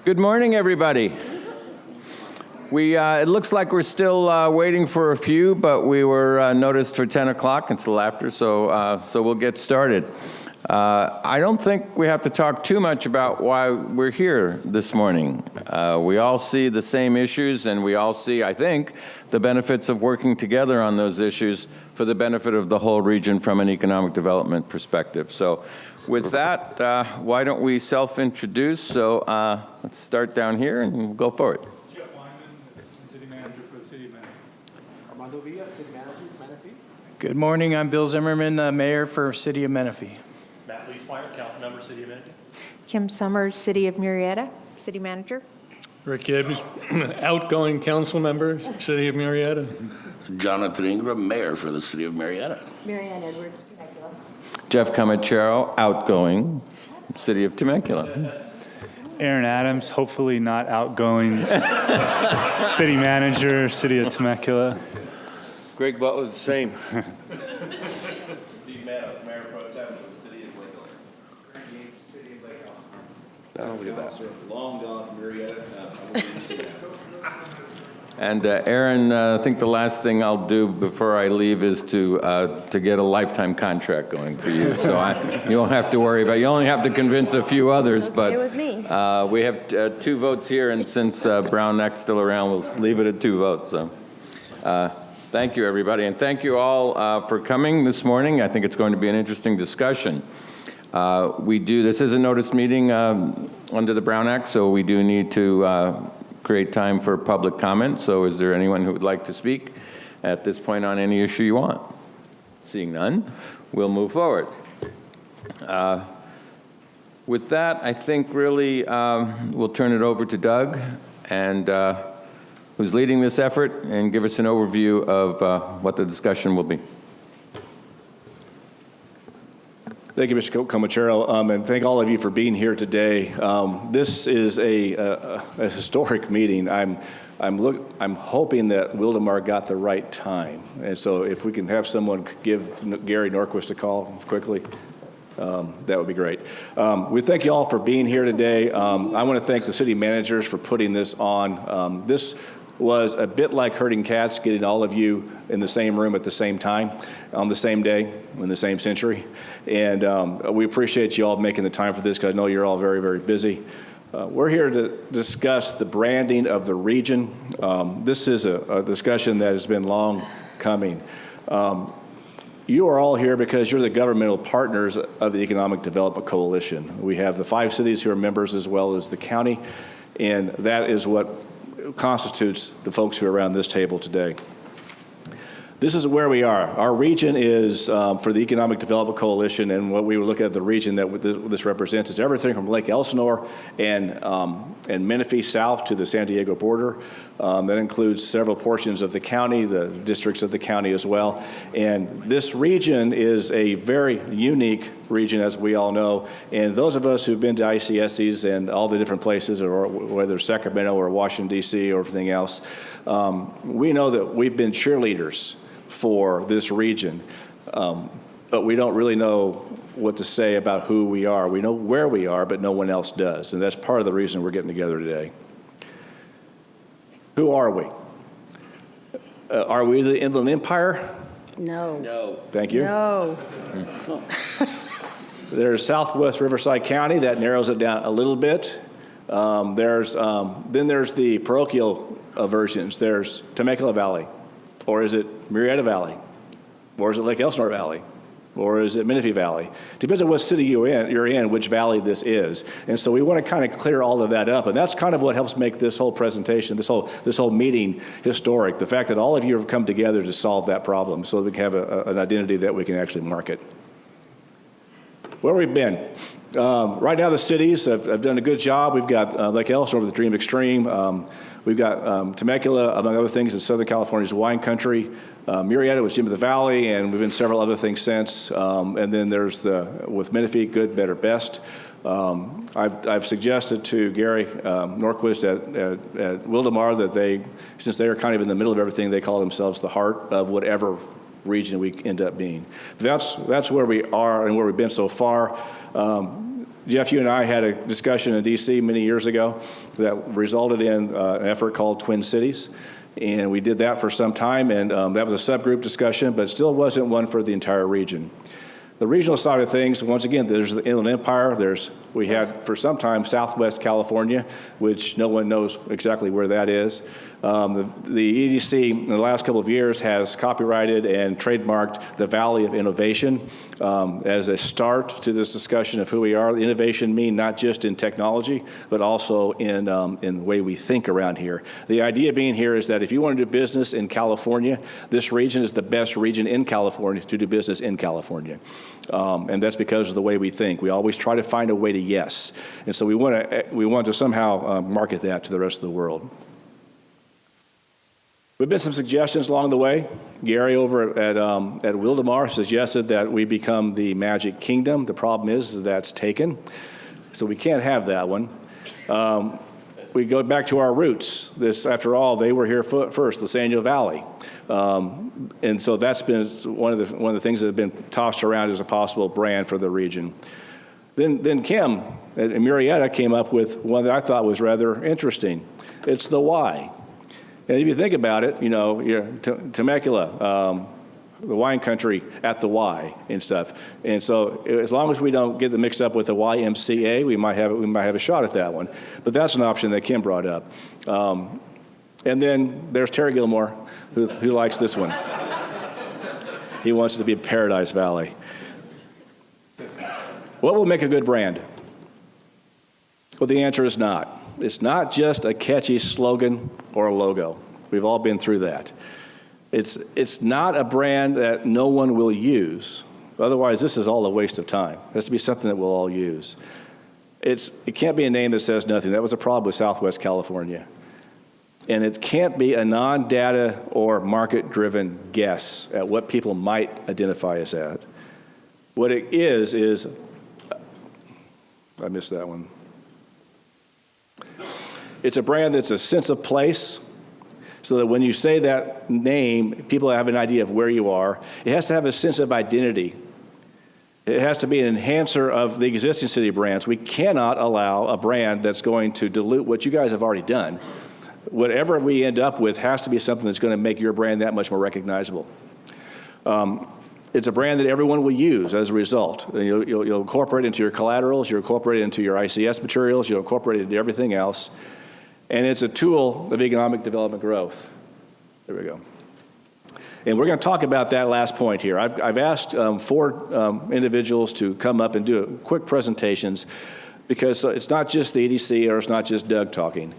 Good morning, everybody. It looks like we're still waiting for a few, but we were noticed for 10 o'clock until after, so we'll get started. I don't think we have to talk too much about why we're here this morning. We all see the same issues, and we all see, I think, the benefits of working together on those issues for the benefit of the whole region from an economic development perspective. So with that, why don't we self-introduce? So let's start down here and we'll go forward. Jeff Lyman, Assistant City Manager for the City of Menifee. Armando Villa, City Manager, Menifee. Good morning. I'm Bill Zimmerman, the Mayor for City of Menifee. Matt Leesmeyer, Council Member, City of Menifee. Kim Summers, City of Murrieta, City Manager. Rick Gibbs, outgoing council member, City of Murrieta. Jonathan Ingram, Mayor for the City of Marietta. Marianne Edwards, Temecula. Jeff Comachero, outgoing, City of Temecula. Aaron Adams, hopefully not outgoing, City Manager, City of Temecula. Greg Butler, the same. Steve Meadows, Mayor Pro Tem for the City of Lake Elsinore. Frank Yates, City of Lake Elsinore. Look at that. Long gone from Marietta. I wouldn't see that. And Aaron, I think the last thing I'll do before I leave is to get a lifetime contract going for you. So you won't have to worry about it. You only have to convince a few others. Okay but with me. We have 2 votes here, and since Brown Neck's still around, we'll leave it at 2 votes. So thank you, everybody. And thank you all for coming this morning. I think it's going to be an interesting discussion. This is a noticed meeting under the Brown Act, so we do need to create time for public comment. So is there anyone who would like to speak at this point on any issue you want? Seeing none, we'll move forward. With that, I think really we'll turn it over to Doug, and who's leading this effort, and give us an overview of what the discussion will be. Thank you, Mr. Comachero, and thank all of you for being here today. This is a historic meeting. I'm hoping that Wildemar got the right time, and so if we can have someone give Gary Norquist a call quickly, that would be great. We thank you all for being here today. I want to thank the city managers for putting this on. This was a bit like herding cats, getting all of you in the same room at the same time, on the same day, in the same century. And we appreciate you all making the time for this, because I know you're all very, very busy. We're here to discuss the branding of the region. This is a discussion that has been long coming. You are all here because you're the governmental partners of the Economic Development Coalition. We have the 5 cities who are members, as well as the county, and that is what constitutes the folks who are around this table today. This is where we are. Our region is, for the Economic Development Coalition, and what we would look at the region that this represents is everything from Lake Elsinore and Menifee south to the San Diego border. That includes several portions of the county, the districts of the county as well. And this region is a very unique region, as we all know. And those of us who've been to ICSCs and all the different places, or whether Sacramento or Washington, D.C. or everything else, we know that we've been cheerleaders for this region, but we don't really know what to say about who we are. We know where we are, but no one else does, and that's part of the reason we're getting together today. Who are we? Are we the Inland Empire? No. No. Thank you. No. There's Southwest Riverside County. That narrows it down a little bit. Then there's the parochial versions. There's Temecula Valley. Or is it Murrieta Valley? Or is it Lake Elsinore Valley? Or is it Menifee Valley? Depends on what city you're in, which valley this is. And so we want to kind of clear all of that up. And that's kind of what helps make this whole presentation, this whole meeting historic. The fact that all of you have come together to solve that problem so that we can have an identity that we can actually market. Where we've been. Right now the cities have done a good job. We've got Lake Elsinore with the Dream Extreme. We've got Temecula, among other things, in Southern California's wine country. Murrieta was Jim of the Valley, and we've been several other things since. And then there's with Menifee, good, better, best. I've suggested to Gary Norquist at Wildemar that since they're kind of in the middle of everything, they call themselves the heart of whatever region we end up being. That's where we are and where we've been so far. Jeff, you and I had a discussion in D.C. many years ago that resulted in an effort called Twin Cities. And we did that for some time, and that was a subgroup discussion, but it still wasn't one for the entire region. The regional side of things, once again, there's the Inland Empire. We had for some time Southwest California, which no one knows exactly where that is. The EDC in the last couple of years has copyrighted and trademarked the Valley of Innovation as a start to this discussion of who we are. Innovation mean not just in technology, but also in the way we think around here. The idea being here is that if you want to do business in California, this region is the best region in California to do business in California. And that's because of the way we think. We always try to find a way to yes. And so we want to somehow market that to the rest of the world. We've been some suggestions along the way. Gary over at Wildemar suggested that we become the Magic Kingdom. The problem is that's taken, so we can't have that one. We go back to our roots. After all, they were here first, the San Diego Valley. And so that's been one of the things that have been tossed around as a possible brand for the region. Then Kim at Murrieta came up with one that I thought was rather interesting. It's the Y. And if you think about it, you're Temecula, the wine country at the Y and stuff. And so as long as we don't get it mixed up with the YMCA, we might have a shot at that one. But that's an option that Kim brought up. And then there's Terry Gilmore, who likes this one. He wants it to be Paradise Valley. What will make a good brand? Well, the answer is not. It's not just a catchy slogan or a logo. We've all been through that. It's not a brand that no one will use. Otherwise, this is all a waste of time. It has to be something that we'll all use. It can't be a name that says nothing. That was a problem with Southwest California. And it can't be a non-data or market-driven guess at what people might identify us at. What it is, I missed that one. It's a brand that's a sense of place, so that when you say that name, people have an idea of where you are. It has to have a sense of identity. It has to be an enhancer of the existing city brands. We cannot allow a brand that's going to dilute what you guys have already done. Whatever we end up with has to be something that's going to make your brand that much more recognizable. It's a brand that everyone will use as a result. You'll incorporate it into your collaterals, you'll incorporate it into your ICS materials, you'll incorporate it into everything else. And it's a tool of economic development growth. There we go. And we're going to talk about that last point here. I've asked 4 individuals to come up and do quick presentations because it's not just the EDC or it's not just Doug talking.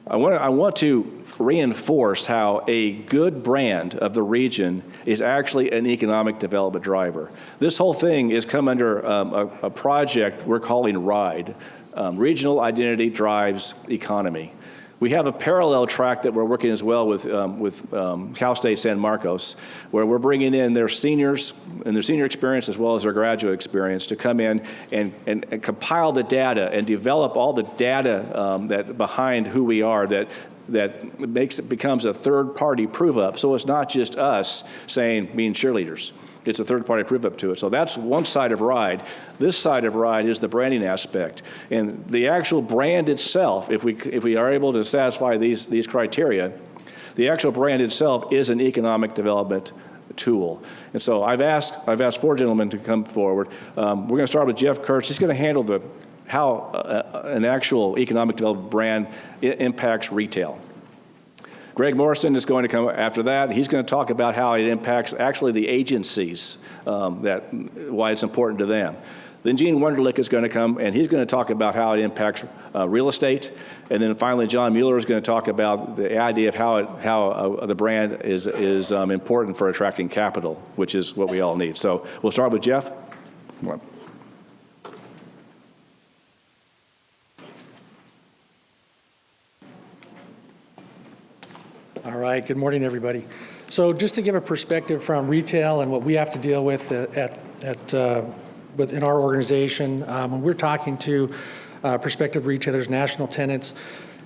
I want to reinforce how a good brand of the region is actually an economic development driver. This whole thing is come under a project we're calling RIDE, Regional Identity Drives Economy. We have a parallel track that we're working as well with Cal State San Marcos, where we're bringing in their seniors and their senior experience as well as their graduate experience to come in and compile the data and develop all the data that behind who we are that becomes a third-party prove-up. So it's not just us being cheerleaders. It's a third-party prove-up to it. So that's one side of RIDE. This side of RIDE is the branding aspect. And the actual brand itself, if we are able to satisfy these criteria, the actual brand itself is an economic development tool. And so I've asked 4 gentlemen to come forward. We're going to start with Jeff Kurtz. He's going to handle how an actual economic development brand impacts retail. Greg Morrison is going to come after that. He's going to talk about how it impacts actually the agencies, why it's important to them. Then Gene Wunderlich is going to come, and he's going to talk about how it impacts real estate. And then finally, John Mueller is going to talk about the idea of how the brand is important for attracting capital, which is what we all need. So we'll start with Jeff. Come on. All right, good morning, everybody. So just to give a perspective from retail and what we have to deal with in our organization, when we're talking to prospective retailers, national tenants,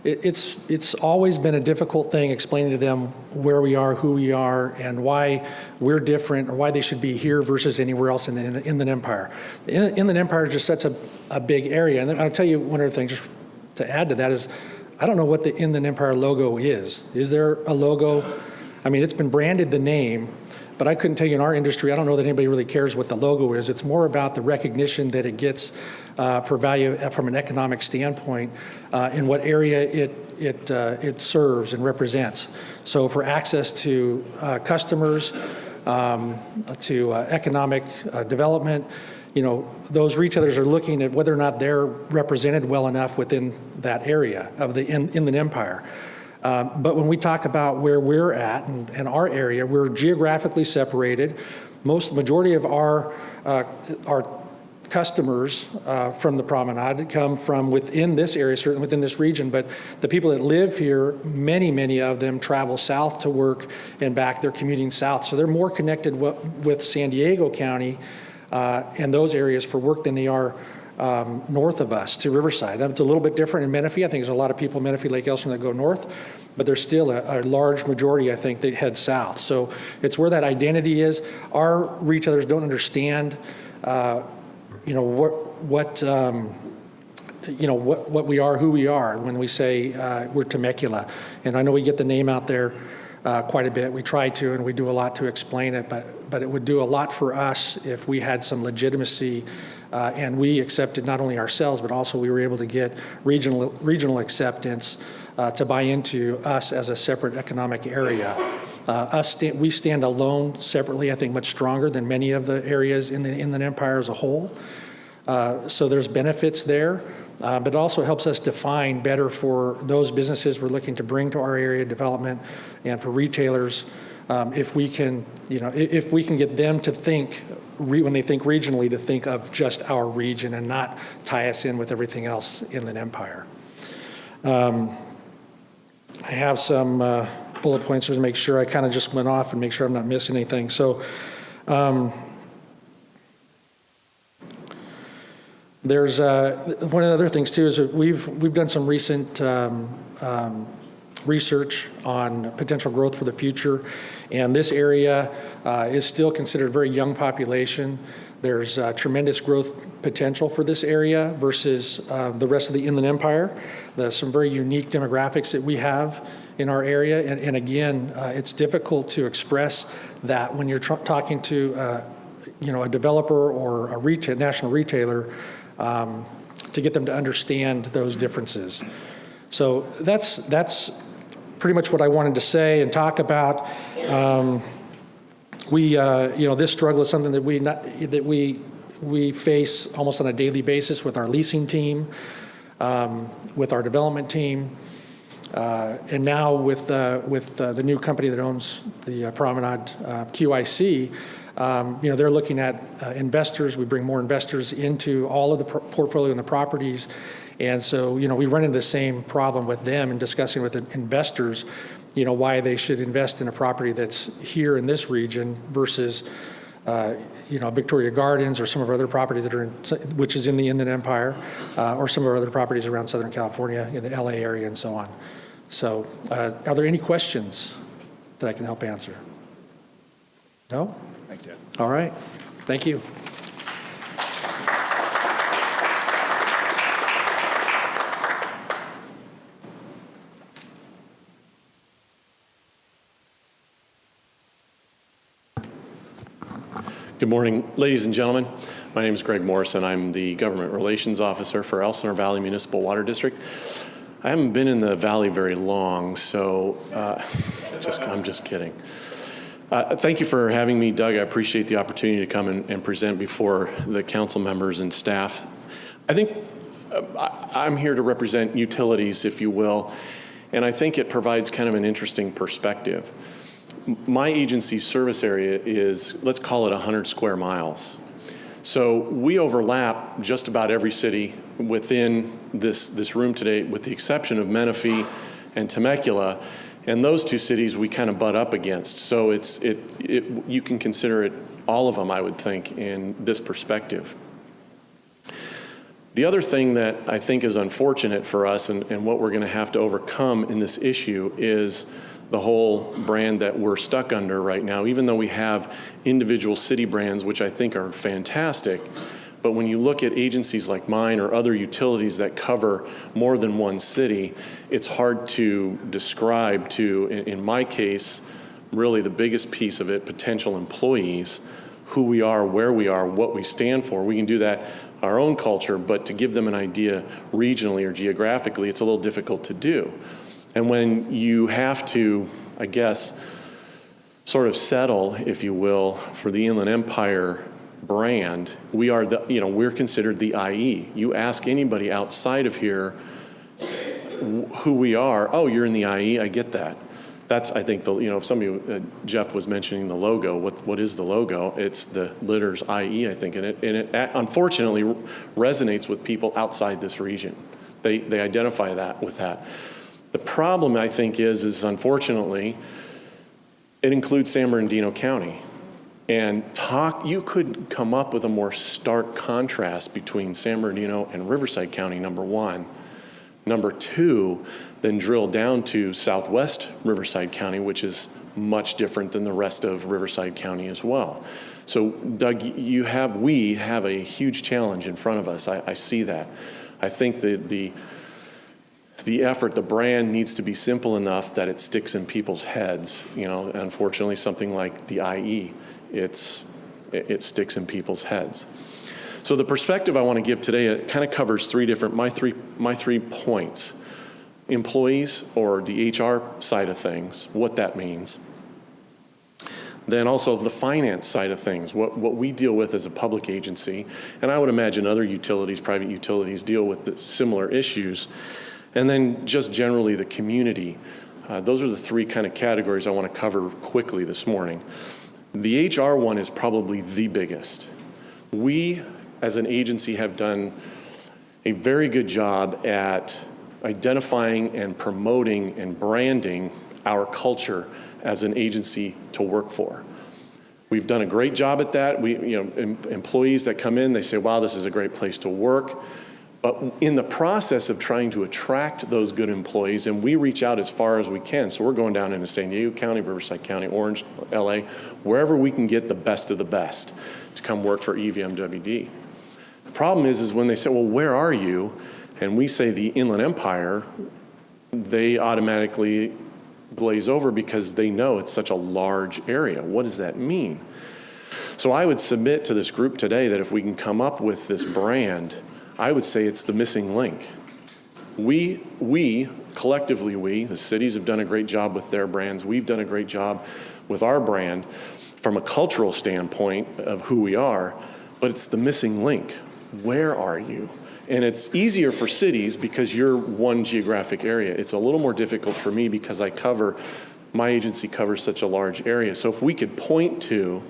it's always been a difficult thing explaining to them where we are, who we are, and why we're different, or why they should be here versus anywhere else in the Inland Empire. The Inland Empire is just such a big area. And then I'll tell you one other thing, just to add to that, is I don't know what the Inland Empire logo is. Is there a logo? I mean, it's been branded the name, but I couldn't tell you in our industry, I don't know that anybody really cares what the logo is. It's more about the recognition that it gets for value from an economic standpoint in what area it serves and represents. So for access to customers, to economic development, those retailers are looking at whether or not they're represented well enough within that area of the Inland Empire. But when we talk about where we're at and our area, we're geographically separated. Majority of our customers from the promenade come from within this area, certainly within this region, but the people that live here, many of them travel south to work and back. They're commuting south. So they're more connected with San Diego County and those areas for work than they are north of us to Riverside. It's a little bit different in Menifee. I think there's a lot of people in Menifee, Lake Elsinore that go north, but there's still a large majority, I think, that head south. So it's where that identity is. Our retailers don't understand, what we are, who we are when we say we're Temecula. And I know we get the name out there quite a bit. We try to, and we do a lot to explain it, but it would do a lot for us if we had some legitimacy and we accepted not only ourselves, but also we were able to get regional acceptance to buy into us as a separate economic area. We stand alone separately, I think much stronger than many of the areas in the Inland Empire as a whole. So there's benefits there, but it also helps us define better for those businesses we're looking to bring to our area development, and for retailers, if we can get them to think, when they think regionally, to think of just our region and not tie us in with everything else in the Empire. I have some bullet points to make sure I kind of just went off and make sure I'm not missing anything. So there's one of the other things too is that we've done some recent research on potential growth for the future, and this area is still considered a very young population. There's tremendous growth potential for this area versus the rest of the Inland Empire. There's some very unique demographics that we have in our area, and again, it's difficult to express that when you're talking to a developer or a national retailer to get them to understand those differences. So that's pretty much what I wanted to say and talk about. This struggle is something that we face almost on a daily basis with our leasing team, with our development team, and now with the new company that owns the Promenade, QIC. They're looking at investors. We bring more investors into all of the portfolio and the properties. And so, we run into the same problem with them in discussing with investors, why they should invest in a property that's here in this region versus, Victoria Gardens or some of our other properties which is in the Inland Empire, or some of our other properties around Southern California, in the LA area and so on. So, are there any questions that I can help answer? No? Thank you. All right. Thank you. Good morning, ladies and gentlemen. My name is Greg Morrison. I'm the Government Relations Officer for Elsinore Valley Municipal Water District. I haven't been in the valley very long, so I'm just kidding. Thank you for having me, Doug. I appreciate the opportunity to come and present before the council members and staff. I think I'm here to represent utilities, if you will, and I think it provides kind of an interesting perspective. My agency's service area is, let's call it 100 square miles. So we overlap just about every city within this room today, with the exception of Menifee and Temecula. And those two cities we kind of butt up against. So you can consider it all of them, I would think, in this perspective. The other thing that I think is unfortunate for us and what we're going to have to overcome in this issue is the whole brand that we're stuck under right now, even though we have individual city brands, which I think are fantastic. But when you look at agencies like mine or other utilities that cover more than one city, it's hard to describe to, in my case, really the biggest piece of it, potential employees, who we are, where we are, what we stand for. We can do that our own culture, but to give them an idea regionally or geographically, it's a little difficult to do. And when you have to, I guess, sort of settle, if you will, for the Inland Empire brand, we are we're considered the IE. You ask anybody outside of here who we are, oh, you're in the IE, I get that. That's, I think, if somebody, Jeff was mentioning the logo, what is the logo? It's the letters IE, I think, and it unfortunately resonates with people outside this region. They identify that with that. The problem, I think, is unfortunately, it includes San Bernardino County. And you could come up with a more stark contrast between San Bernardino and Riverside County, number one. Number two, then drill down to Southwest Riverside County, which is much different than the rest of Riverside County as well. So, Doug, we have a huge challenge in front of us. I see that. I think that the effort, the brand needs to be simple enough that it sticks in people's heads. Unfortunately, something like the IE, it sticks in people's heads. So the perspective I want to give today, it kind of covers my three points. Employees, or the HR side of things, what that means. Then also the finance side of things, what we deal with as a public agency, and I would imagine other utilities, private utilities, deal with similar issues. And then just generally the community. Those are the three kind of categories I want to cover quickly this morning. The HR one is probably the biggest. We, as an agency, have done a very good job at identifying and promoting and branding our culture as an agency to work for. We've done a great job at that. Employees that come in, they say, wow, this is a great place to work. But in the process of trying to attract those good employees, and we reach out as far as we can, so we're going down into San Diego County, Riverside County, Orange, LA, wherever we can get the best of the best to come work for EVMWD. The problem is when they say, well, where are you? And we say the Inland Empire, they automatically glaze over because they know it's such a large area. What does that mean? So I would submit to this group today that if we can come up with this brand, I would say it's the missing link. We, collectively, the cities have done a great job with their brands. We've done a great job with our brand from a cultural standpoint of who we are, but it's the missing link. Where are you? And it's easier for cities because you're one geographic area. It's a little more difficult for me because my agency covers such a large area. So if we could point to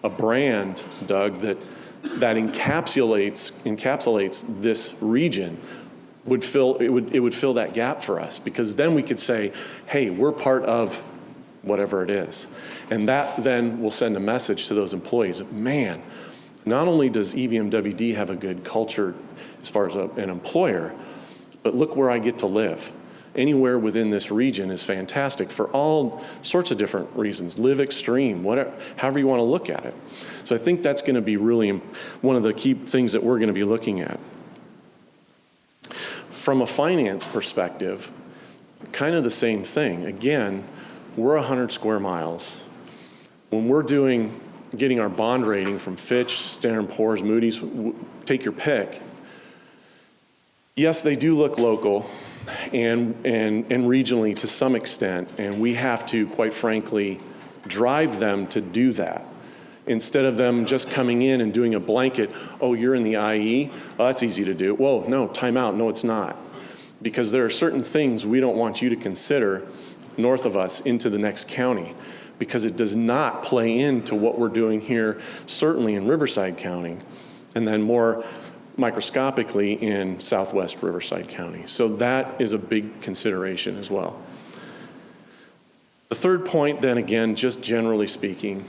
a brand, Doug, that encapsulates this region, it would fill that gap for us, because then we could say, hey, we're part of whatever it is. And that then will send a message to those employees. Man, not only does EVMWD have a good culture as far as an employer, but look where I get to live. Anywhere within this region is fantastic for all sorts of different reasons. Live extreme, whatever, however you want to look at it. So I think that's going to be really one of the key things that we're going to be looking at. From a finance perspective, kind of the same thing. Again, we're 100 square miles. When we're getting our bond rating from Fitch, Standard & Poor's, Moody's, take your pick, yes, they do look local and regionally to some extent, and we have to, quite frankly, drive them to do that. Instead of them just coming in and doing a blanket, oh, you're in the IE, oh, that's easy to do. Whoa, no, time out, no, it's not. Because there are certain things we don't want you to consider north of us into the next county, because it does not play into what we're doing here, certainly in Riverside County, and then more microscopically in Southwest Riverside County. So that is a big consideration as well. The third point, then again, just generally speaking,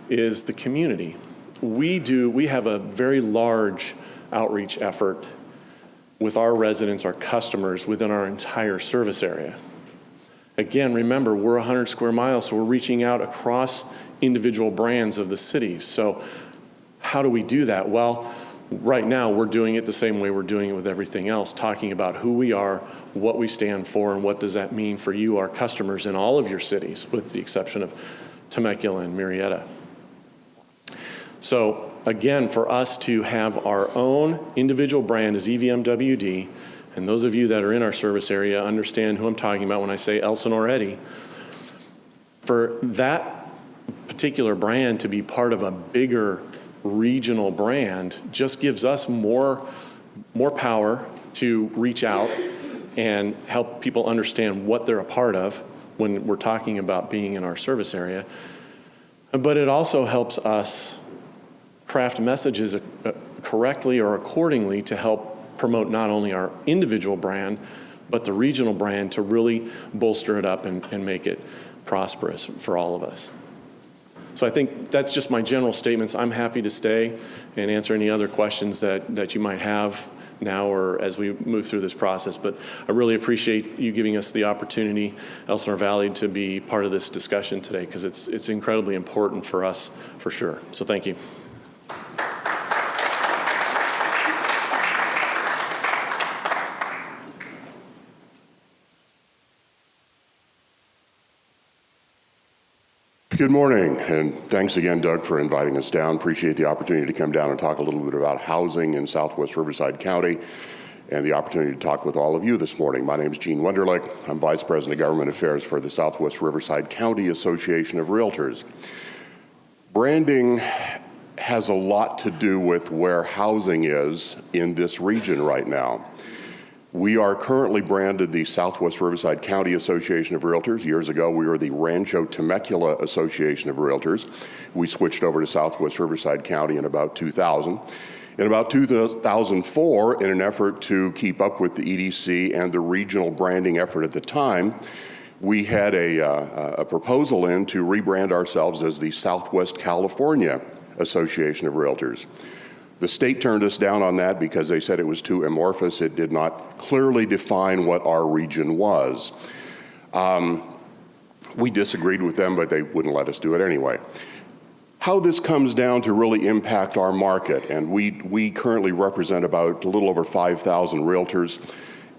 is the community. We have a very large outreach effort with our residents, our customers within our entire service area. Again, remember, we're 100 square miles, so we're reaching out across individual brands of the city. So how do we do that? Well, right now we're doing it the same way we're doing it with everything else, talking about who we are, what we stand for, and what does that mean for you, our customers, in all of your cities, with the exception of Temecula and Murrieta. So again, for us to have our own individual brand as EVMWD, and those of you that are in our service area understand who I'm talking about when I say Elsinore Eddy, for that particular brand to be part of a bigger regional brand just gives us more power to reach out and help people understand what they're a part of when we're talking about being in our service area. But it also helps us craft messages correctly or accordingly to help promote not only our individual brand, but the regional brand to really bolster it up and make it prosperous for all of us. So I think that's just my general statements. I'm happy to stay and answer any other questions that you might have now or as we move through this process. But I really appreciate you giving us the opportunity, Elsinore Valley, to be part of this discussion today, because it's incredibly important for us, for sure. So thank you. Good morning, and thanks again, Doug, for inviting us down. Appreciate the opportunity to come down and talk a little bit about housing in Southwest Riverside County and the opportunity to talk with all of you this morning. My name is Gene Wunderlich. I'm Vice President of Government Affairs for the Southwest Riverside County Association of Realtors. Branding has a lot to do with where housing is in this region right now. We are currently branded the Southwest Riverside County Association of Realtors. Years ago, we were the Rancho Temecula Association of Realtors. We switched over to Southwest Riverside County in about 2000. In about 2004, in an effort to keep up with the EDC and the regional branding effort at the time, we had a proposal in to rebrand ourselves as the Southwest California Association of Realtors. The state turned us down on that because they said it was too amorphous. It did not clearly define what our region was. We disagreed with them, but they wouldn't let us do it anyway. How this comes down to really impact our market, and we currently represent about a little over 5,000 realtors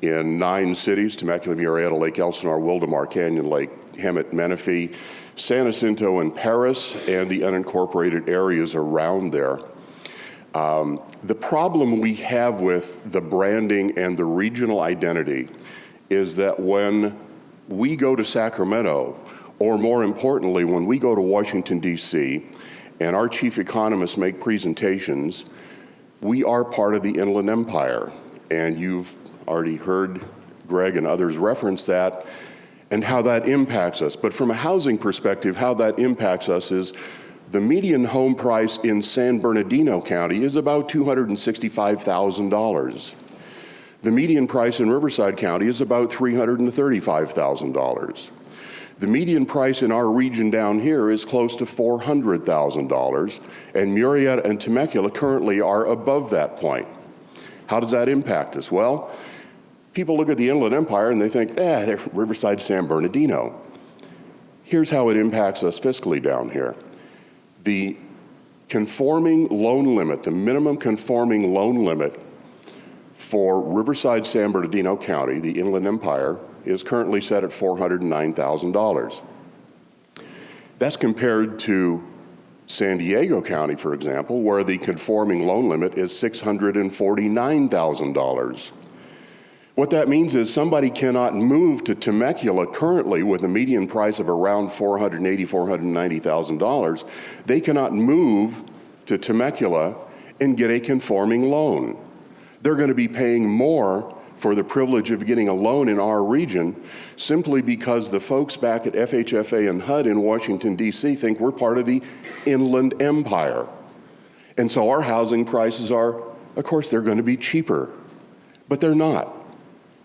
in 9 cities: Temecula, Murrieta, Lake Elsinore, Wildomar Canyon, Lake Hemet, Menifee, San Jacinto, and Paris, and the unincorporated areas around there. The problem we have with the branding and the regional identity is that when we go to Sacramento, or more importantly, when we go to Washington, D.C., and our chief economists make presentations, we are part of the Inland Empire. And you've already heard Greg and others reference that and how that impacts us. But from a housing perspective, how that impacts us is the median home price in San Bernardino County is about $265,000. The median price in Riverside County is about $335,000. The median price in our region down here is close to $400,000, and Murrieta and Temecula currently are above that point. How does that impact us? Well, people look at the Inland Empire and they think, they're Riverside, San Bernardino. Here's how it impacts us fiscally down here. The conforming loan limit, the minimum conforming loan limit for Riverside, San Bernardino County, the Inland Empire, is currently set at $409,000. That's compared to San Diego County, for example, where the conforming loan limit is $649,000. What that means is somebody cannot move to Temecula currently with a median price of around $480,000, $490,000. They cannot move to Temecula and get a conforming loan. They're going to be paying more for the privilege of getting a loan in our region simply because the folks back at FHFA and HUD in Washington, D.C. think we're part of the Inland Empire. And so our housing prices are, of course, they're going to be cheaper, but they're not.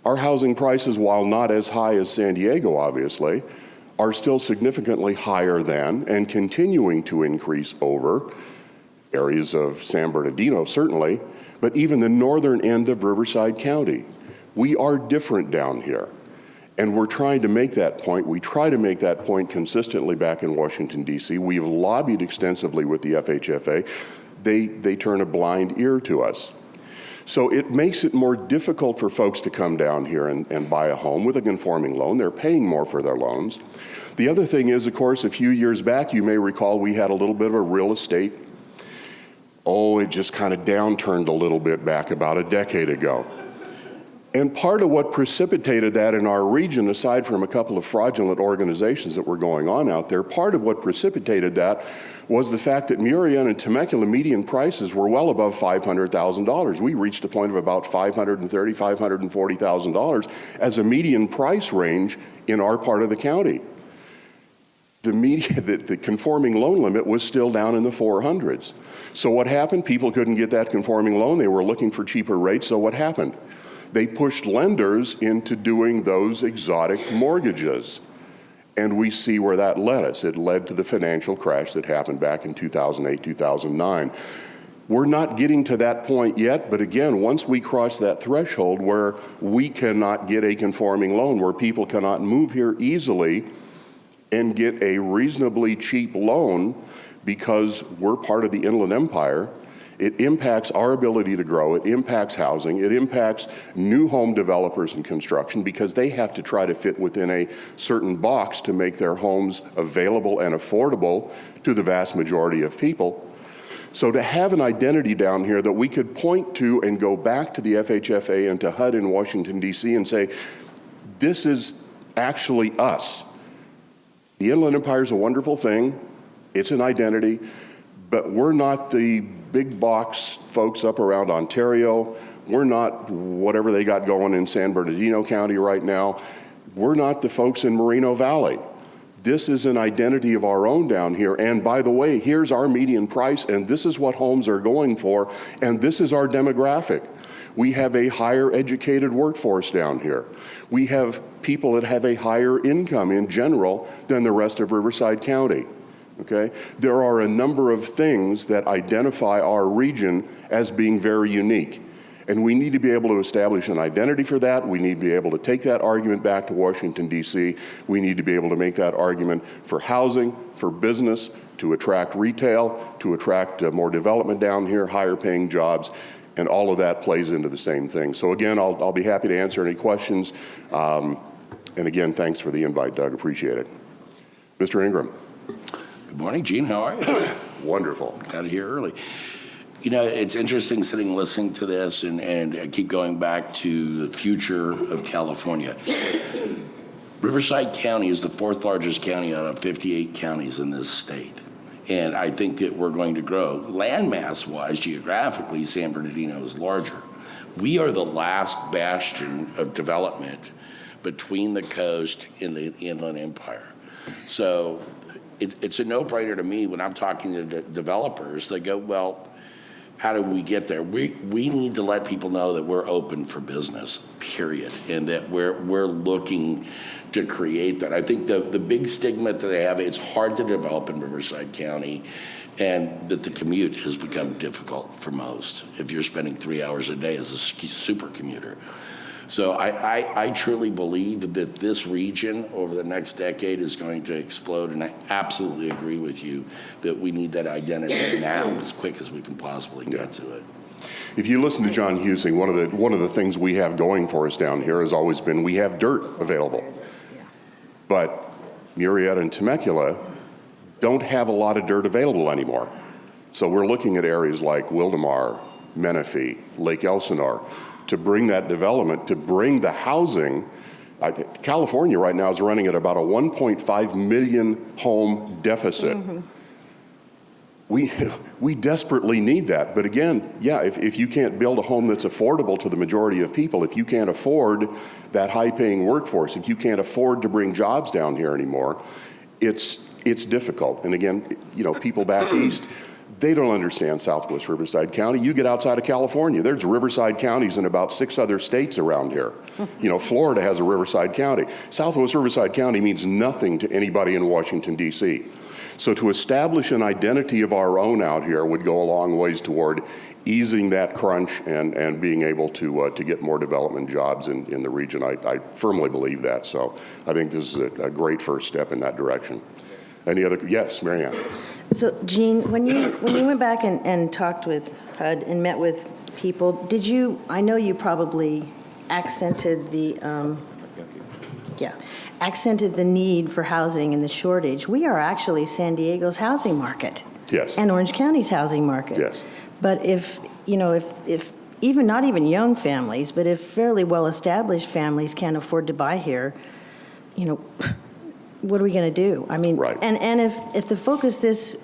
Our housing prices, while not as high as San Diego, obviously, are still significantly higher than and continuing to increase over areas of San Bernardino, certainly, but even the northern end of Riverside County. We are different down here. And we're trying to make that point. We try to make that point consistently back in Washington, D.C. We've lobbied extensively with the FHFA. They turn a blind ear to us. So it makes it more difficult for folks to come down here and buy a home with a conforming loan. They're paying more for their loans. The other thing is, of course, a few years back, you may recall we had a little bit of a real estate, it just kind of downturned a little bit back about a decade ago. And part of what precipitated that in our region, aside from a couple of fraudulent organizations that were going on out there, part of what precipitated that was the fact that Murieta and Temecula median prices were well above $500,000. We reached a point of about $530,000, $540,000 as a median price range in our part of the county. The conforming loan limit was still down in the 400s. So what happened? People couldn't get that conforming loan. They were looking for cheaper rates. So what happened? They pushed lenders into doing those exotic mortgages. And we see where that led us. It led to the financial crash that happened back in 2008, 2009. We're not getting to that point yet, but again, once we cross that threshold where we cannot get a conforming loan, where people cannot move here easily and get a reasonably cheap loan because we're part of the Inland Empire, it impacts our ability to grow, it impacts housing, it impacts new home developers and construction because they have to try to fit within a certain box to make their homes available and affordable to the vast majority of people. So to have an identity down here that we could point to and go back to the FHFA and to HUD in Washington, D.C. and say, this is actually us. The Inland Empire is a wonderful thing. It's an identity, but we're not the big box folks up around Ontario. We're not whatever they got going in San Bernardino County right now. We're not the folks in Moreno Valley. This is an identity of our own down here. And by the way, here's our median price, and this is what homes are going for, and this is our demographic. We have a higher educated workforce down here. We have people that have a higher income in general than the rest of Riverside County. Okay? There are a number of things that identify our region as being very unique. And we need to be able to establish an identity for that. We need to be able to take that argument back to Washington, D.C. We need to be able to make that argument for housing, for business, to attract retail, to attract more development down here, higher paying jobs. And all of that plays into the same thing. So again, I'll be happy to answer any questions. And again, thanks for the invite, Doug. Appreciate it. Mr. Ingram. Good morning, Gene. How are you? Wonderful. Got here early. You know, it's interesting sitting listening to this and I keep going back to the future of California. Riverside County is the fourth largest county out of 58 counties in this state. And I think that we're going to grow. Landmass-wise, geographically, San Bernardino is larger. We are the last bastion of development between the coast and the Inland Empire. So it's a no-brainer to me when I'm talking to developers. They go, well, how do we get there? We need to let people know that we're open for business, period, and that we're looking to create that. I think the big stigma that they have, it's hard to develop in Riverside County, and that the commute has become difficult for most if you're spending 3 hours a day as a super commuter. So I truly believe that this region over the next decade is going to explode, and I absolutely agree with you that we need that identity now as quick as we can possibly get to it. If you listen to John Husing, one of the things we have going for us down here has always been we have dirt available. But Murieta and Temecula don't have a lot of dirt available anymore. So we're looking at areas like Wildomar, Menifee, Lake Elsinore, to bring that development, to bring the housing. California right now is running at about a 1.5 million home deficit. Mm-hmm. We desperately need that. But again, yeah, if you can't build a home that's affordable to the majority of people, if you can't afford that high-paying workforce, if you can't afford to bring jobs down here anymore, it's difficult. And again, you know, people back east, they don't understand Southwest Riverside County. You get outside of California, there's Riverside counties in about 6 other states around here. You know, Florida has a Riverside County. Southwest Riverside County means nothing to anybody in Washington, D.C. So to establish an identity of our own out here would go a long ways toward easing that crunch and being able to get more development jobs in the region. I firmly believe that. So I think this is a great first step in that direction. Any other? Yes, Marianne. So, Jean, when you went back and talked with HUD and met with people, I know you probably accented the need for housing and the shortage. We are actually San Diego's housing market. Yes. And Orange County's housing market. Yes. But if even not even young families, but if fairly well-established families can't afford to buy here, what are we going to do? I mean, right. And if the focus this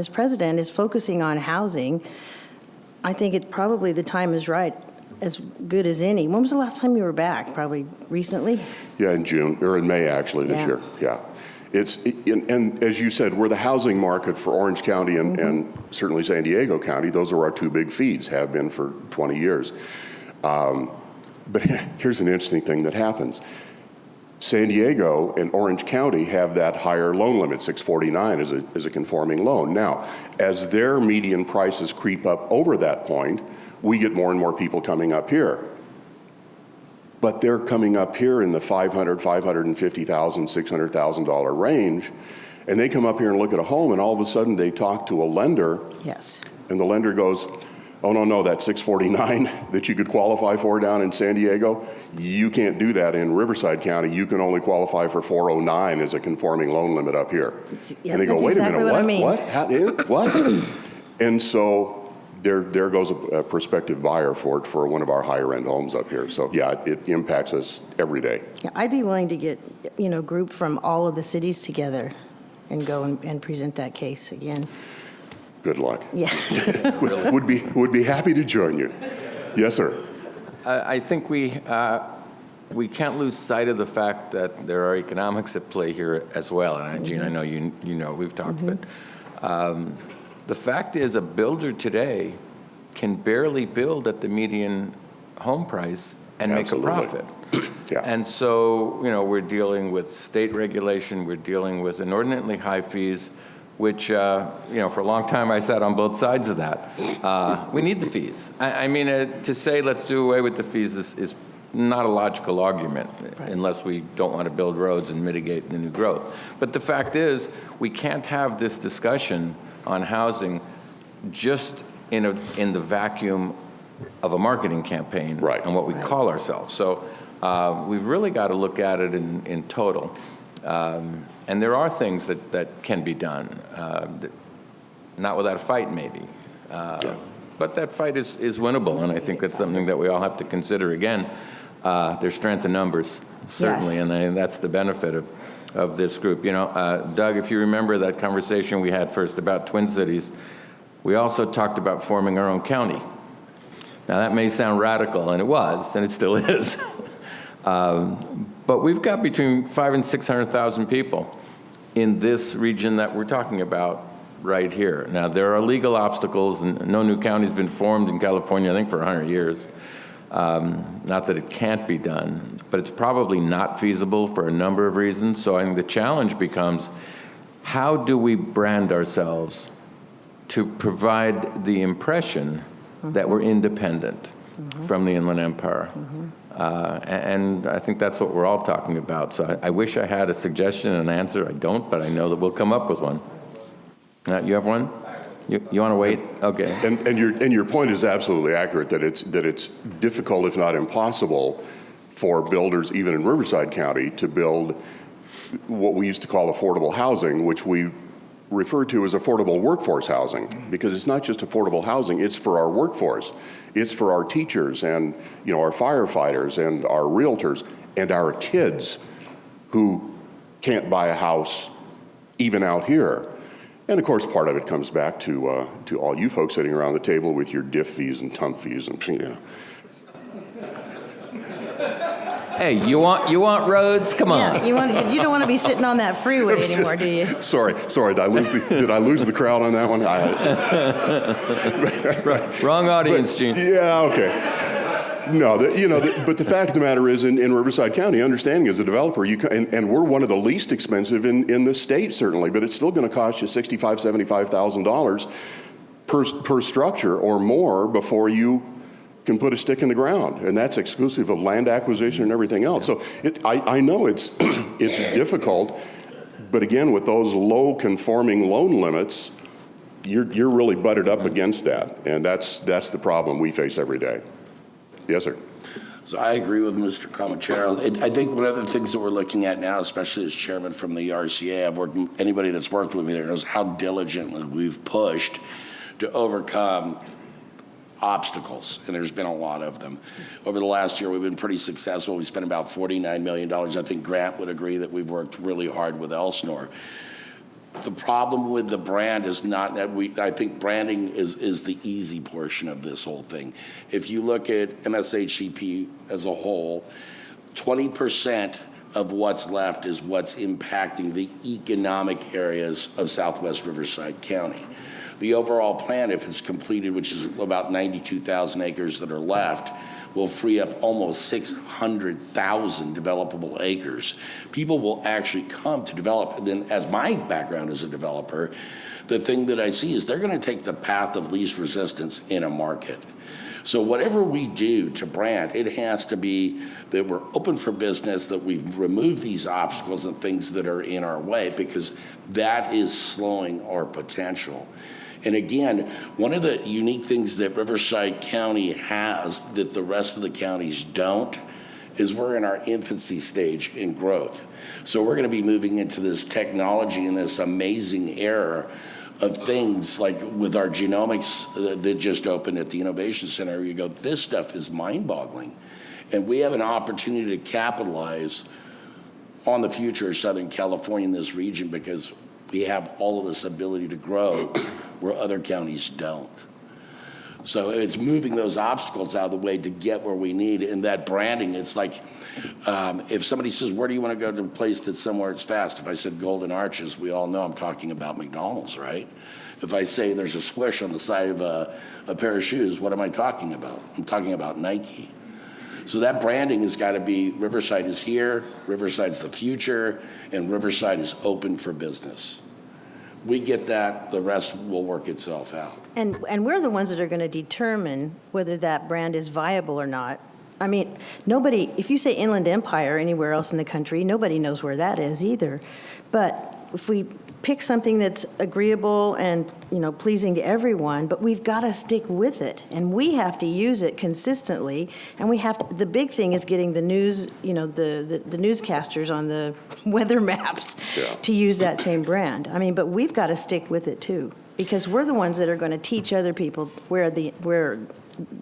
president is focusing on housing, I think the time is right, as good as any. When was the last time you were back? Probably recently? Yeah, in June, or in May, actually, this year. Yeah. And as you said, we're the housing market for Orange County and certainly San Diego County. Those are our two big feeds, have been for 20 years. But here's an interesting thing that happens. San Diego and Orange County have that higher loan limit, 649 as a conforming loan. Now, as their median prices creep up over that point, we get more and more people coming up here. But they're coming up here in the $500,000, $550,000, $600,000 range, and they come up here and look at a home, and all of a sudden they talk to a lender. Yes. And the lender goes, "Oh, no, that 649 that you could qualify for down in San Diego, you can't do that in Riverside County. You can only qualify for 409 as a conforming loan limit up here." Yeah, and they go, that's "Wait exactly a minute, what I mean. what? What?" And so there goes a prospective buyer for one of our higher end homes up here. So yeah, it impacts us every day. Yeah, I'd be willing to get, a group from all of the cities together and go and present that case again. Good luck. Yeah. would be happy to join you. Yes, sir. I think we can't lose sight of the fact that there are economics at play here as well. And Gene, I know you know we've talked, but the fact is, a builder today can barely build at the median home price and Absolutely. make a profit. Yeah. And so, we're dealing with state regulation, we're dealing with inordinately high fees, which, for a long time I sat on both sides of that. We need the fees. I mean, to say let's do away with the fees is not a logical argument, unless we don't want to build roads and mitigate the new growth. But the fact is, we can't have this discussion on housing just in the vacuum of a marketing campaign and what we call ourselves. So we've really got to look at it in total. And there are things that can be done, not without a fight maybe. But that fight is winnable, and I think that's something that we all have to consider. Again, there's strength in numbers, certainly, Yes. and that's the benefit of this group. Doug, if you remember that conversation we had first about Twin Cities, we also talked about forming our own county. Now, that may sound radical, and it was, and it still is. But we've got between 500,000 and 600,000 people in this region that we're talking about right here. Now, there are legal obstacles, and no new county's been formed in California, I think, for 100 years. Not that it can't be done, but it's probably not feasible for a number of reasons. So I think the challenge becomes, how do we brand ourselves to provide the impression that we're independent from the Inland Empire? And I think that's what we're all talking about. So I wish I had a suggestion and an answer. I don't, but I know that we'll come up with one. You have one? You want to wait? Okay. And your point is absolutely accurate, that it's difficult, if not impossible, for builders, even in Riverside County, to build what we used to call affordable housing, which we refer to as affordable workforce housing, because it's not just affordable housing, it's for our workforce. It's for our teachers and our firefighters and our realtors and our kids who can't buy a house even out here. And of course, part of it comes back to all you folks sitting around the table with your diff fees and tump fees and Hey, you want roads? Come on. Yeah, you don't want to be sitting on that freeway anymore, do you? Sorry. Did I lose the crowd on that one? Wrong audience, Gene. Yeah. Okay. No, but the fact of the matter is, in Riverside County, understanding as a developer, and we're one of the least expensive in the state, certainly, but it's still going to cost you $65,000, $75,000 per structure or more before you can put a stick in the ground, and that's exclusive of land acquisition and everything else. So I know it's it's difficult, but again, with those low conforming loan limits, you're really butted up against that, and that's the problem we face every day. Yes, sir. So I agree with Mr. Comachero. I think one of the things that we're looking at now, especially as chairman from the RCA, anybody that's worked with me there knows how diligently we've pushed to overcome obstacles, and there's been a lot of them. Over the last year, we've been pretty successful. We spent about $49 million. I think Grant would agree that we've worked really hard with Elsinore. The problem with the brand is not that I think branding is the easy portion of this whole thing. If you look at MSHCP as a whole, 20% of what's left is what's impacting the economic areas of Southwest Riverside County. The overall plan, if it's completed, which is about 92,000 acres that are left, will free up almost 600,000 developable acres. People will actually come to develop. And then, as my background as a developer, the thing that I see is they're going to take the path of least resistance in a market. So whatever we do to brand, it has to be that we're open for business, that we've removed these obstacles and things that are in our way, because that is slowing our potential. And again, one of the unique things that Riverside County has that the rest of the counties don't is we're in our infancy stage in growth. So we're going to be moving into this technology and this amazing era of things like with our genomics that just opened at the Innovation Center. You go, this stuff is mind-boggling. And we have an opportunity to capitalize on the future of Southern California in this region, because we have all of this ability to grow where other counties don't. So it's moving those obstacles out of the way to get where we need. And that branding, it's like if somebody says, where do you want to go to a place that's somewhere it's fast? If I said Golden Arches, we all know I'm talking about McDonald's, right? If I say there's a squish on the side of a pair of shoes, what am I talking about? I'm talking about Nike. So that branding has got to be, Riverside is here, Riverside's the future, and Riverside is open for business. We get that, the rest will work itself out. And we're the ones that are going to determine whether that brand is viable or not. I mean, nobody, if you say Inland Empire anywhere else in the country, nobody knows where that is either. But if we pick something that's agreeable and, pleasing to everyone, but we've got to stick with it, and we have to use it consistently, and the big thing is getting the news, the newscasters on the weather maps to use that same brand. I mean, but we've got to stick with it too, because we're the ones that are going to teach other people where the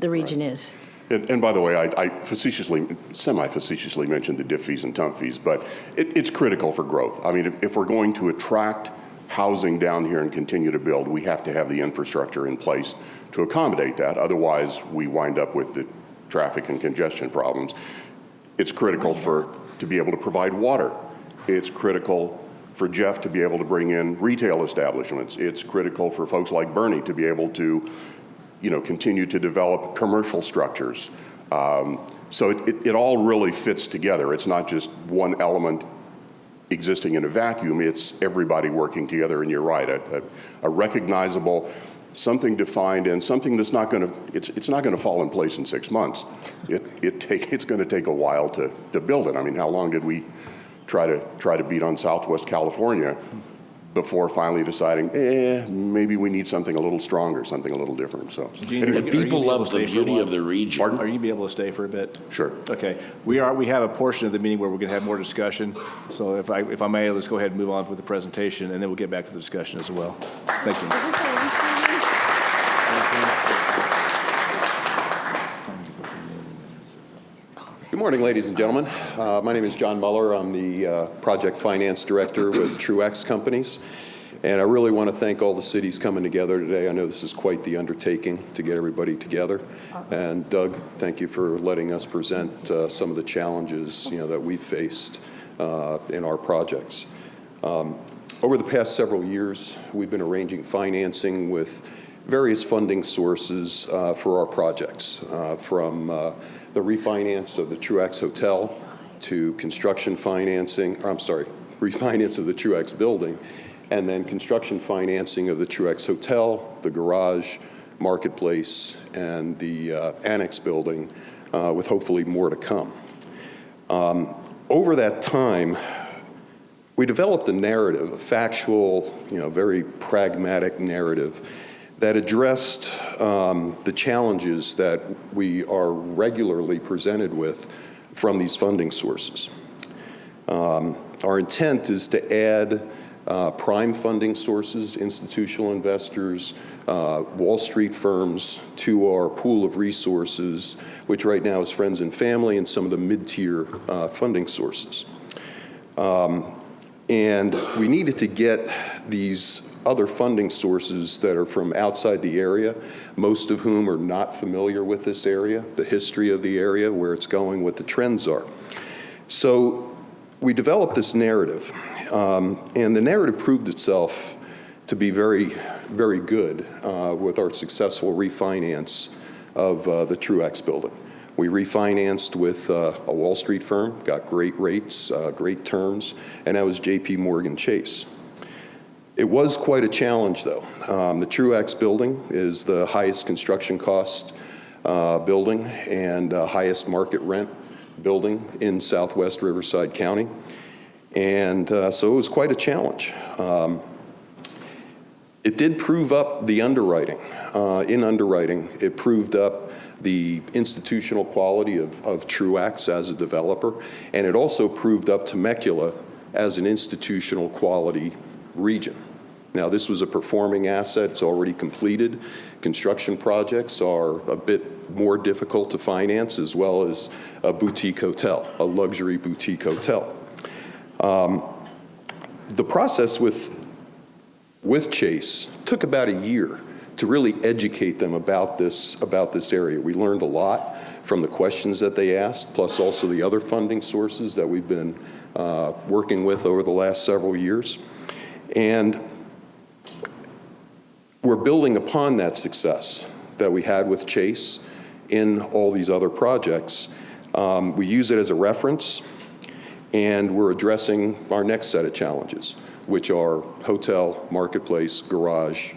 region is. And by the way, I semi-facetiously mentioned the DIF fees and TUMP fees, but it's critical for growth. I mean, if we're going to attract housing down here and continue to build, we have to have the infrastructure in place to accommodate that. Otherwise, we wind up with the traffic and congestion problems. It's critical to be able to provide water. It's critical for Jeff to be able to bring in retail establishments. It's critical for folks like Bernie to be able to continue to develop commercial structures. So it all really fits together. It's not just one element existing in a vacuum, it's everybody working together, and you're right, a recognizable, something defined, and something that's not going to, it's not going to fall in place in 6 months. It's going to take a while to build it. I mean, how long did we try to beat on Southwest California before finally deciding, maybe we need something a little stronger, something a little different. So And people love the beauty of the region. Pardon? Are you going to be able to stay for a bit? Sure. Okay. We have a portion of the meeting where we're going to have more discussion. So if I may, let's go ahead and move on with the presentation, and then we'll get back to the discussion as well. Thank you. Good morning, ladies and gentlemen. My name is John Muller. I'm the Project Finance Director with Truex Companies. And I really want to thank all the cities coming together today. I know this is quite the undertaking to get everybody together. And Doug, thank you for letting us present some of the challenges that we've faced in our projects. Over the past several years, we've been arranging financing with various funding sources for our projects, from the refinance of the Truax Hotel to construction financing, refinance of the Truax building, and then construction financing of the Truax Hotel, the garage, marketplace, and the annex building, with hopefully more to come. Over that time, we developed a narrative, a factual, very pragmatic narrative that addressed the challenges that we are regularly presented with from these funding sources. Our intent is to add prime funding sources, institutional investors, Wall Street firms to our pool of resources, which right now is friends and family and some of the mid-tier funding sources. And we needed to get these other funding sources that are from outside the area, most of whom are not familiar with this area, the history of the area, where it's going, what the trends are. So we developed this narrative, and the narrative proved itself to be very, very good with our successful refinance of the Truax building. We refinanced with a Wall Street firm, got great rates, great terms, and that was JP Morgan Chase. It was quite a challenge, though. The Truax building is the highest construction cost building and highest market rent building in Southwest Riverside County. And so it was quite a challenge. It did prove up the underwriting. In underwriting, it proved up the institutional quality of Truax as a developer, and it also proved up Temecula as an institutional quality region. Now, this was a performing asset. It's already completed. Construction projects are a bit more difficult to finance, as well as a boutique hotel, a luxury boutique hotel. The process with Chase took about a year to really educate them about this area. We learned a lot from the questions that they asked, plus also the other funding sources that we've been working with over the last several years. And we're building upon that success that we had with Chase in all these other projects. We use it as a reference, and we're addressing our next set of challenges, which are hotel, marketplace, garage,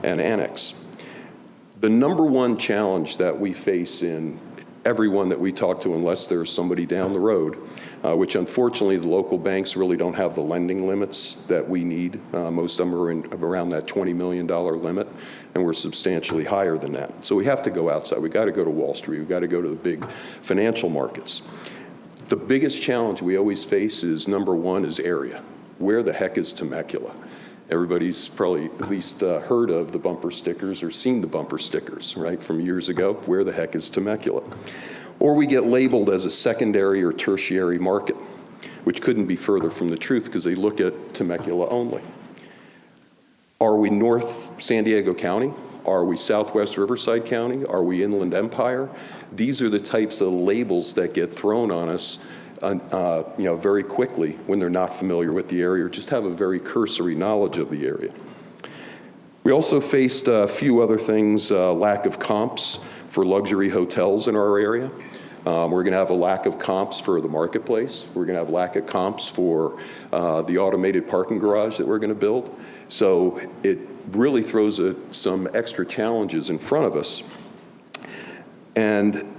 and annex. The number one challenge that we face in everyone that we talk to, unless there's somebody down the road, which unfortunately the local banks really don't have the lending limits that we need. Most of them are around that $20 million limit, and we're substantially higher than that. So we have to go outside. We've got to go to Wall Street. We've got to go to the big financial markets. The biggest challenge we always face is, number one, is area. Where the heck is Temecula? Everybody's probably at least heard of the bumper stickers or seen the bumper stickers, right, from years ago. Where the heck is Temecula? Or we get labeled as a secondary or tertiary market, which couldn't be further from the truth because they look at Temecula only. Are we North San Diego County? Are we Southwest Riverside County? Are we Inland Empire? These are the types of labels that get thrown on us very quickly when they're not familiar with the area or just have a very cursory knowledge of the area. We also faced a few other things, lack of comps for luxury hotels in our area. We're going to have a lack of comps for the marketplace. We're going to have lack of comps for the automated parking garage that we're going to build. So it really throws some extra challenges in front of us. And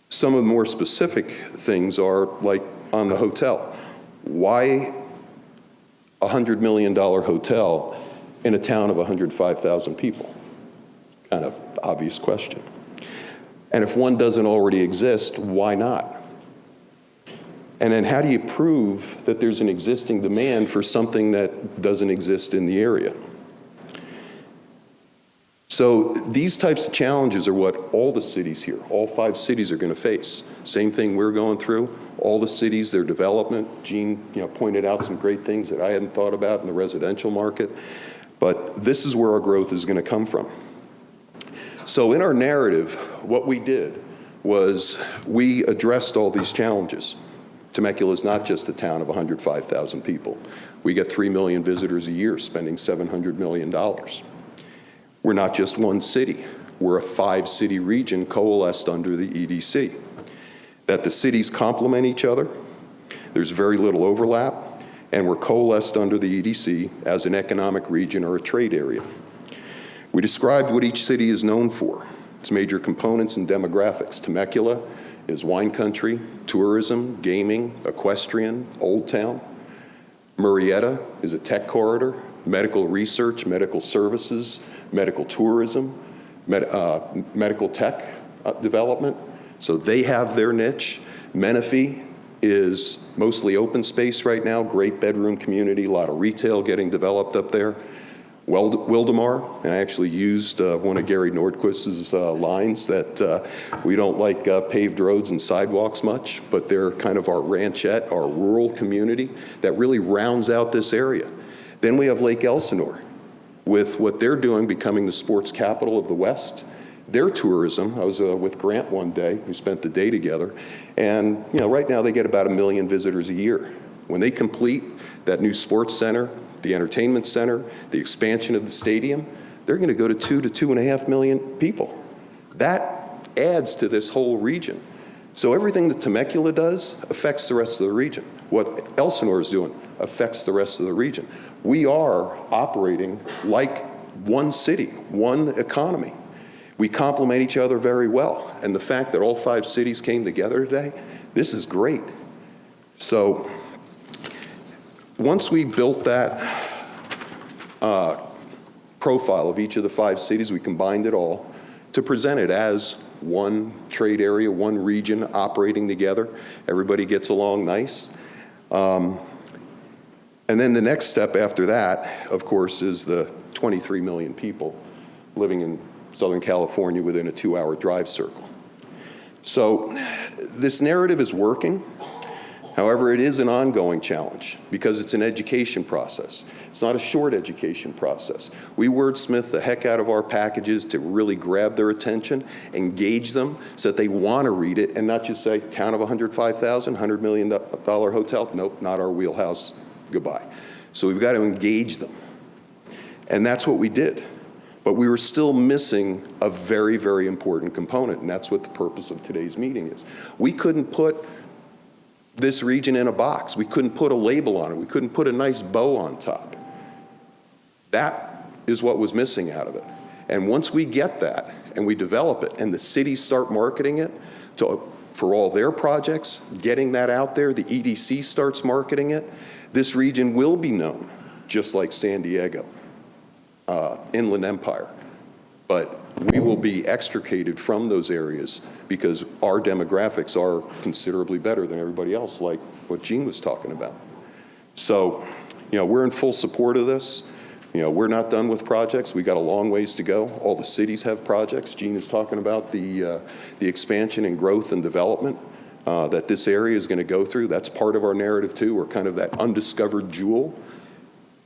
some of the more specific things are like on the hotel. Why a $100 million hotel in a town of 105,000 people? Kind of obvious question. And if one doesn't already exist, why not? And then how do you prove that there's an existing demand for something that doesn't exist in the area? So these types of challenges are what all the cities here, all 5 cities are going to face. Same thing we're going through. All the cities, their development. Gene, pointed out some great things that I hadn't thought about in the residential market. But this is where our growth is going to come from. So in our narrative, what we did was we addressed all these challenges. Temecula is not just a town of 105,000 people. We get 3 million visitors a year, spending $700 million. We're not just one city. We're a 5-city region coalesced under the EDC. That the cities complement each other, there's very little overlap, and we're coalesced under the EDC as an economic region or a trade area. We described what each city is known for, its major components and demographics. Temecula is wine country, tourism, gaming, equestrian, Old Town. Murrieta is a tech corridor, medical research, medical services, medical tourism, medical tech development. So they have their niche. Menifee is mostly open space right now, great bedroom community, a lot of retail getting developed up there. Wildemar, and I actually used one of Gary Nordquist's lines that we don't like paved roads and sidewalks much, but they're kind of our ranchette, our rural community that really rounds out this area. Then we have Lake Elsinore with what they're doing, becoming the sports capital of the West. Their tourism, I was with Grant one day, we spent the day together, and right now they get about 1 million visitors a year. When they complete that new sports center, the entertainment center, the expansion of the stadium, they're going to go to 2 to 2.5 million people. That adds to this whole region. So everything that Temecula does affects the rest of the region. What Elsinore is doing affects the rest of the region. We are operating like one city, one economy. We complement each other very well. And the fact that all 5 cities came together today, this is great. So once we built that profile of each of the 5 cities, we combined it all to present it as one trade area, one region operating together. Everybody gets along nice. And then the next step after that, of course, is the 23 million people living in Southern California within a 2-hour drive circle. So this narrative is working. However, it is an ongoing challenge because it's an education process. It's not a short education process. We wordsmith the heck out of our packages to really grab their attention, engage them so that they want to read it and not just say, town of 105,000, $100 million hotel. Nope, not our wheelhouse. Goodbye. So we've got to engage them. And that's what we did. But we were still missing a very, very important component, and that's what the purpose of today's meeting is. We couldn't put this region in a box. We couldn't put a label on it. We couldn't put a nice bow on top. That is what was missing out of it. And once we get that and we develop it and the cities start marketing it for all their projects, getting that out there, the EDC starts marketing it, this region will be known just like San Diego, Inland Empire. But we will be extricated from those areas because our demographics are considerably better than everybody else, like what Gene was talking about. So, we're in full support of this. We're not done with projects. We got a long ways to go. All the cities have projects. Gene is talking about the expansion and growth and development that this area is going to go through. That's part of our narrative too. We're kind of that undiscovered jewel.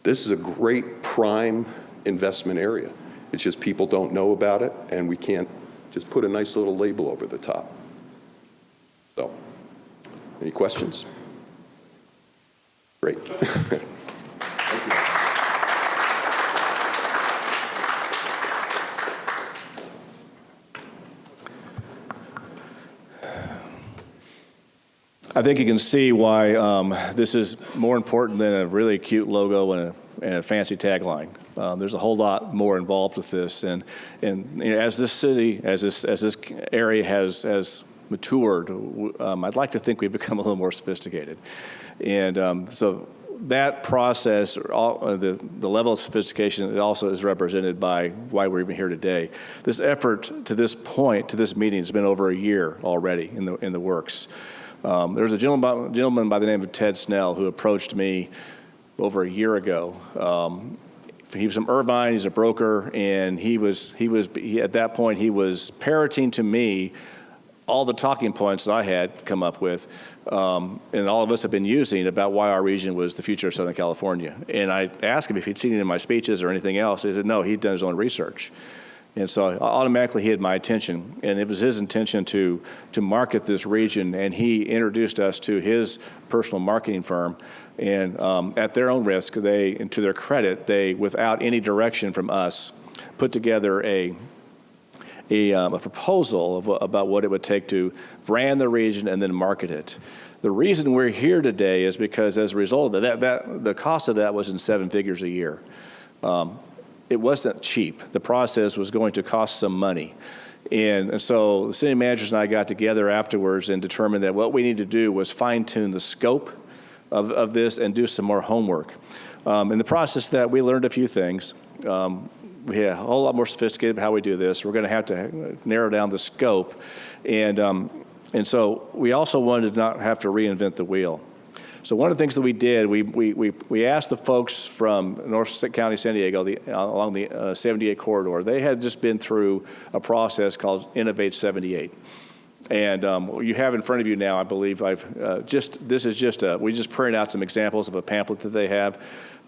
This is a great prime investment area. It's just people don't know about it, and we can't just put a nice little label over the top. So, any questions? Great. Thank you. I think you can see why this is more important than a really cute logo and a fancy tagline. There's a whole lot more involved with this, and as this city, as this area has matured, I'd like to think we've become a little more sophisticated, and so that process, the level of sophistication, it also is represented by why we're even here today. This effort to this point, to this meeting, has been over a year already in the works. There was a gentleman by the name of Ted Snell who approached me over a year ago. He was from Irvine. He's a broker, and he at that point he was parroting to me all the talking points that I had come up with, and all of us have been using about why our region was the future of Southern California. And I asked him if he'd seen it in my speeches or anything else. He said no, he'd done his own research. And so automatically he had my attention, and it was his intention to market this region, and he introduced us to his personal marketing firm. And at their own risk, and to their credit, they, without any direction from us, put together a proposal about what it would take to brand the region and then market it. The reason we're here today is because as a result of that, the cost of that was in 7 figures a year. It wasn't cheap. The process was going to cost some money. And so the city managers and I got together afterwards and determined that what we needed to do was fine-tune the scope of this and do some more homework. In the process that we learned a few things. We had a whole lot more sophisticated about how we do this. We're going to have to narrow down the scope. And so we also wanted to not have to reinvent the wheel. So one of the things that we did, we asked the folks from North County, San Diego, along the 78 corridor. They had just been through a process called Innovate 78. And you have in front of you now, I believe, we just printed out some examples of a pamphlet that they have.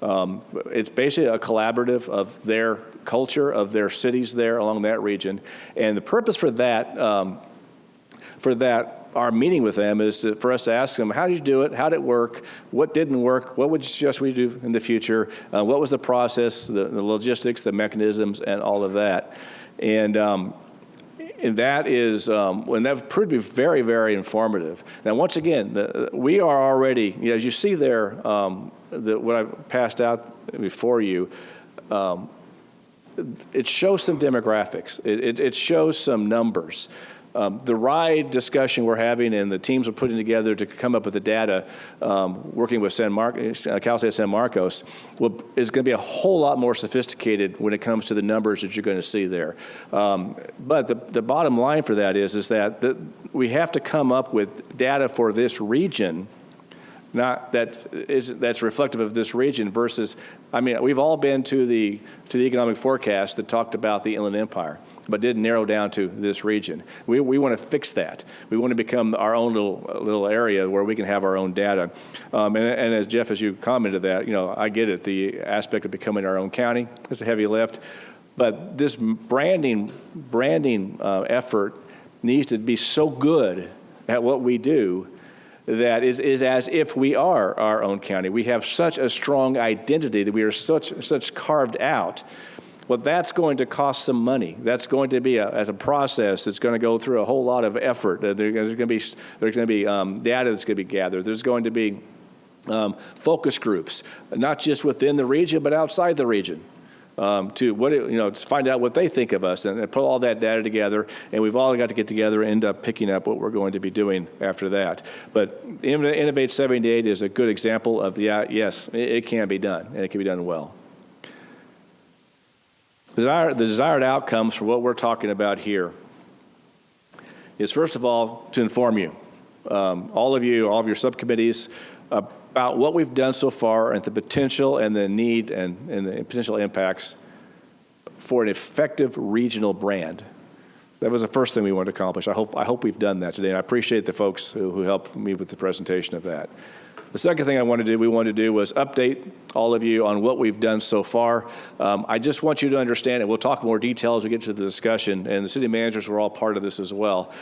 It's basically a collaborative of their culture, of their cities there along that region. And the purpose for that, our meeting with them is for us to ask them, how did you do it? How did it work? What didn't work? What would you suggest we do in the future? What was the process, the logistics, the mechanisms, and all of that? And that is, and that proved to be very, very informative. Now, once again, we are already, as you see there, what I passed out before you, it shows some demographics. It shows some numbers. The RIDE discussion we're having and the teams are putting together to come up with the data, working with Cal State San Marcos, is going to be a whole lot more sophisticated when it comes to the numbers that you're going to see there. But the bottom line for that is that we have to come up with data for this region, that's reflective of this region versus, we've all been to the economic forecast that talked about the Inland Empire, but didn't narrow down to this region. We want to fix that. We want to become our own little area where we can have our own data. And as Jeff, as you commented that, I get it, the aspect of becoming our own county is a heavy lift, but this branding effort needs to be so good at what we do that is as if we are our own county. We have such a strong identity that we are such carved out. Well, that's going to cost some money. That's going to be as a process that's going to go through a whole lot of effort. There's going to be data that's going to be gathered. There's going to be focus groups, not just within the region but outside the region, to find out what they think of us and put all that data together. And we've all got to get together and end up picking up what we're going to be doing after that. But Innovate 78 is a good example of yes, it can be done, and it can be done well. The desired outcomes for what we're talking about here is, first of all, to inform you, all of your subcommittees, about what we've done so far and the potential and the need and the potential impacts for an effective regional brand. That was the first thing we wanted to accomplish. I hope we've done that today. And I appreciate the folks who helped me with the presentation of that. The second thing we wanted to do was update all of you on what we've done so far. I just want you to understand, and we'll talk more detail as we get to the discussion, and the city managers were all part of this as well.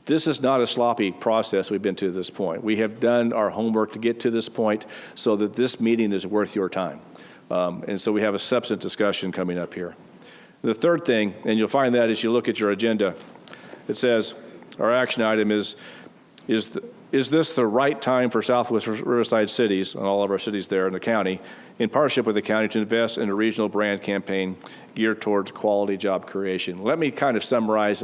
This is not a sloppy process we've been to this point. We have done our homework to get to this point so that this meeting is worth your time. And so we have a substantive discussion coming up here. The third thing, and you'll find that as you look at your agenda, it says our action item is this the right time for Southwest Riverside cities, and all of our cities there in the county, in partnership with the county, to invest in a regional brand campaign geared towards quality job creation? Let me kind of summarize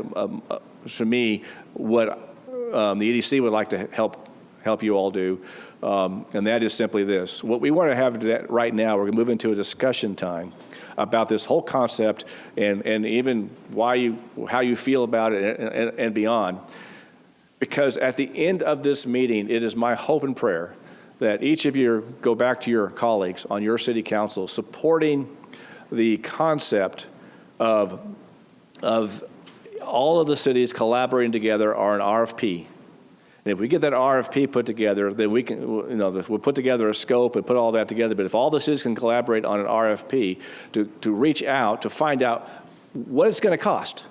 for me what the EDC would like to help you all do, and that is simply this. What we want to have right now, we're going to move into a discussion time about this whole concept and even how you feel about it and beyond. Because at the end of this meeting, it is my hope and prayer that each of you go back to your colleagues on your city council supporting the concept of all of the cities collaborating together on an RFP. And if we get that RFP put together, then we can, we'll put together a scope and put all that together. But if all the cities can collaborate on an RFP to reach out, to find out what it's going to cost,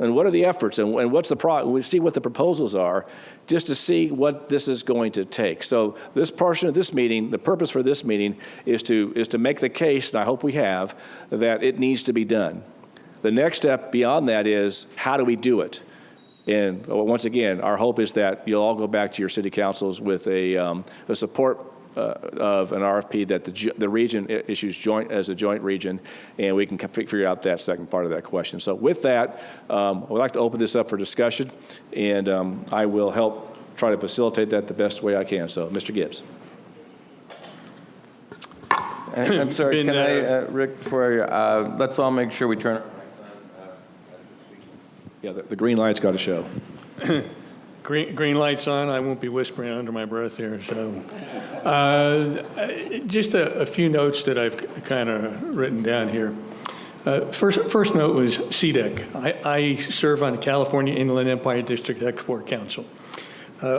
and what are the efforts, and what's the we see what the proposals are, just to see what this is going to take. So this portion of this meeting, the purpose for this meeting is to make the case, and I hope we have, that it needs to be done. The next step beyond that is, how do we do it? And once again, our hope is that you'll all go back to your city councils with a support of an RFP that the region issues as a joint region, and we can figure out that second part of that question. So with that, I'd like to open this up for discussion, and I will help try to facilitate that the best way I can. So, Mr. Gibbs. I'm sorry, can I, Rick, before you, let's all make sure we turn our mics on. Yeah, the green light's got to show. Green light's on. I won't be whispering under my breath here. So, just a few notes that I've kind of written down here. First note was CDEC. I serve on the California Inland Empire District Export Council.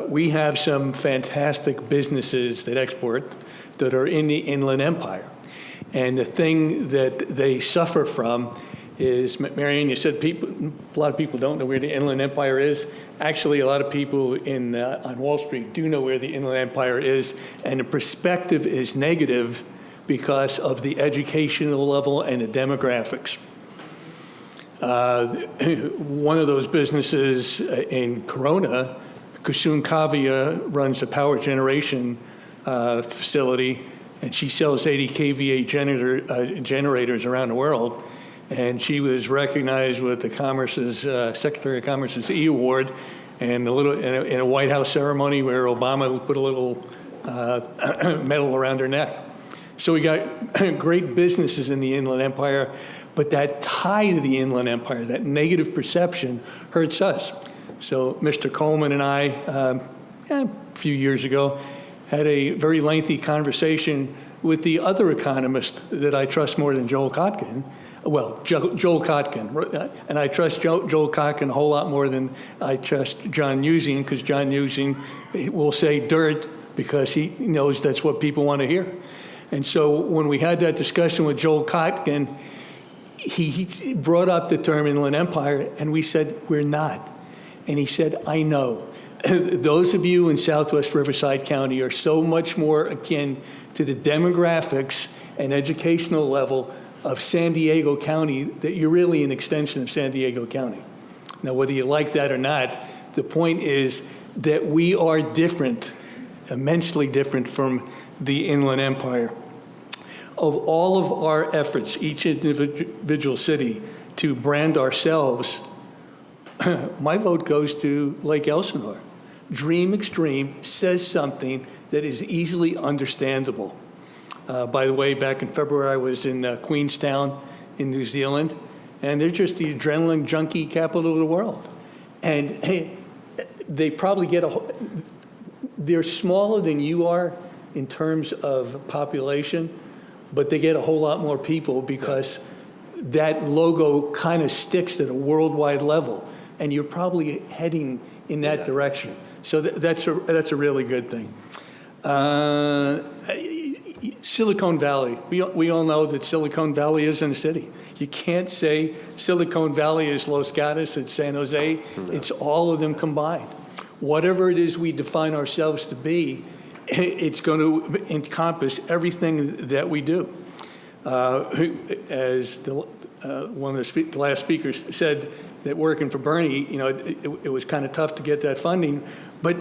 We have some fantastic businesses that export that are in the Inland Empire, and the thing that they suffer from is, Marianne, you said a lot of people don't know where the Inland Empire is. Actually, a lot of people on Wall Street do know where the Inland Empire is, and the perspective is negative because of the educational level and the demographics. One of those businesses in Corona, Kusun Kavia, runs a power generation facility, and she sells 80 kVA generators around the world. And she was recognized with the Secretary of Commerce's E Award, and in a White House ceremony where Obama put a little medal around her neck. So we got great businesses in the Inland Empire, but that tie to the Inland Empire, that negative perception, hurts us. So Mr. Coleman and I, a few years ago, had a very lengthy conversation with the other economist that I trust more than Joel Kotkin. Well, Joel Kotkin, and I trust Joel Kotkin a whole lot more than I trust John Using, because John Using will say dirt because he knows that's what people want to hear. And so when we had that discussion with Joel Kotkin, he brought up the term Inland Empire, and we said, we're not. And he said, I know. Those of you in Southwest Riverside County are so much more akin to the demographics and educational level of San Diego County that you're really an extension of San Diego County. Now, whether you like that or not, the point is that we are different, immensely different from the Inland Empire. Of all of our efforts, each individual city, to brand ourselves, my vote goes to Lake Elsinore. Dream Extreme says something that is easily understandable. By the way, back in February, I was in Queenstown in New Zealand, and they're just the adrenaline junkie capital of the world. And hey, they probably get they're smaller than you are in terms of population, but they get a whole lot more people because that logo kind of sticks at a worldwide level, and you're probably heading in that direction. So that's a really good thing. Silicon Valley. We all know that Silicon Valley isn't a city. You can't say Silicon Valley is Los Gatos, it's San Jose. It's all of them combined. Whatever it is we define ourselves to be, it's going to encompass everything that we do. As one of the last speakers said, that working for Bernie, it was kind of tough to get that funding, but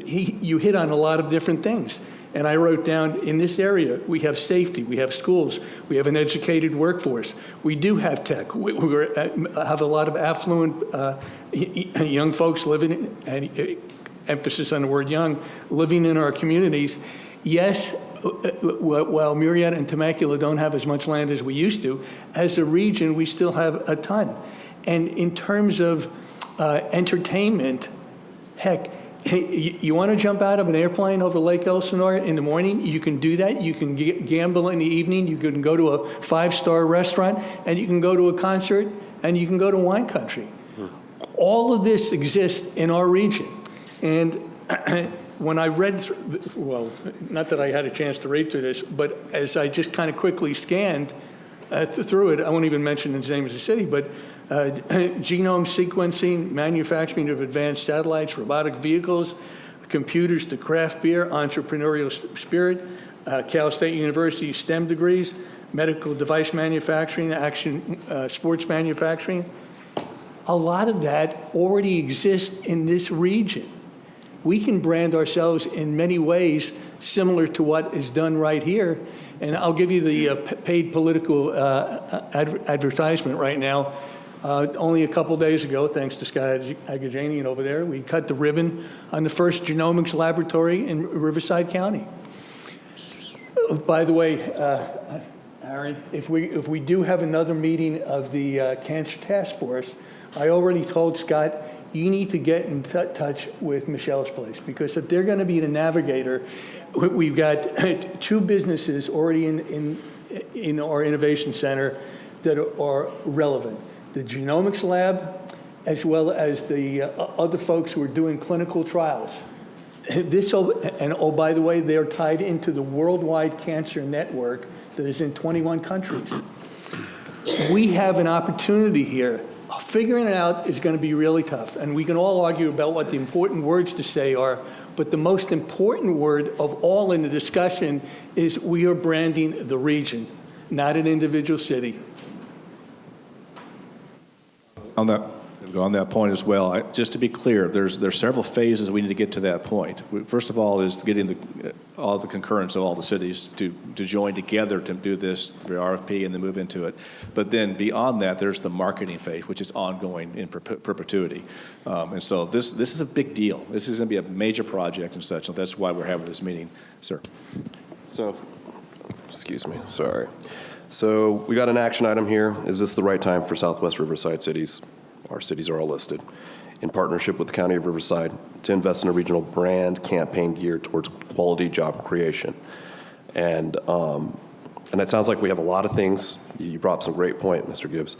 you hit on a lot of different things. And I wrote down, in this area, we have safety, we have schools, we have an educated workforce, we do have tech, we have a lot of affluent young folks living, and emphasis on the word young, living in our communities. Yes, while Murrieta and Temecula don't have as much land as we used to, as a region, we still have a ton. And in terms of entertainment, heck, you want to jump out of an airplane over Lake Elsinore in the morning? You can do that. You can gamble in the evening. You can go to a 5-star restaurant, and you can go to a concert, and you can go to wine country. All of this exists in our region. And when I read through, well, not that I had a chance to read through this, but as I just kind of quickly scanned through it, I won't even mention the name of the city, but genome sequencing, manufacturing of advanced satellites, robotic vehicles, computers to craft beer, entrepreneurial spirit, Cal State University STEM degrees, medical device manufacturing, sports manufacturing. A lot of that already exists in this region. We can brand ourselves in many ways similar to what is done right here. And I'll give you the paid political advertisement right now. Only a couple days ago, thanks to Scott Agajanian over there, we cut the ribbon on the first genomics laboratory in Riverside County. By the way, Aaron, if we do have another meeting of the Cancer Task Force, I already told Scott, you need to get in touch with Michelle's place, because if they're going to be the navigator, we've got 2 businesses already in our innovation center that are relevant. The genomics lab, as well as the other folks who are doing clinical trials. By the way, they're tied into the Worldwide Cancer Network that is in 21 countries. We have an opportunity here. Figuring it out is going to be really tough, and we can all argue about what the important words to say are, but the most important word of all in the discussion is we are branding the region, not an individual city. On that point as well, just to be clear, there's several phases we need to get to that point. First of all is getting all the concurrence of all the cities to join together to do this for RFP and then move into it. But then beyond that, there's the marketing phase, which is ongoing in perpetuity. And so this is a big deal. This is going to be a major project and such. So that's why we're having this meeting, sir. So, excuse me, sorry. So we got an action item here. Is this the right time for Southwest Riverside cities? Our cities are all listed in partnership with the County of Riverside to invest in a regional brand campaign geared towards quality job creation. And it sounds like we have a lot of things. You brought up some great point, Mr. Gibbs.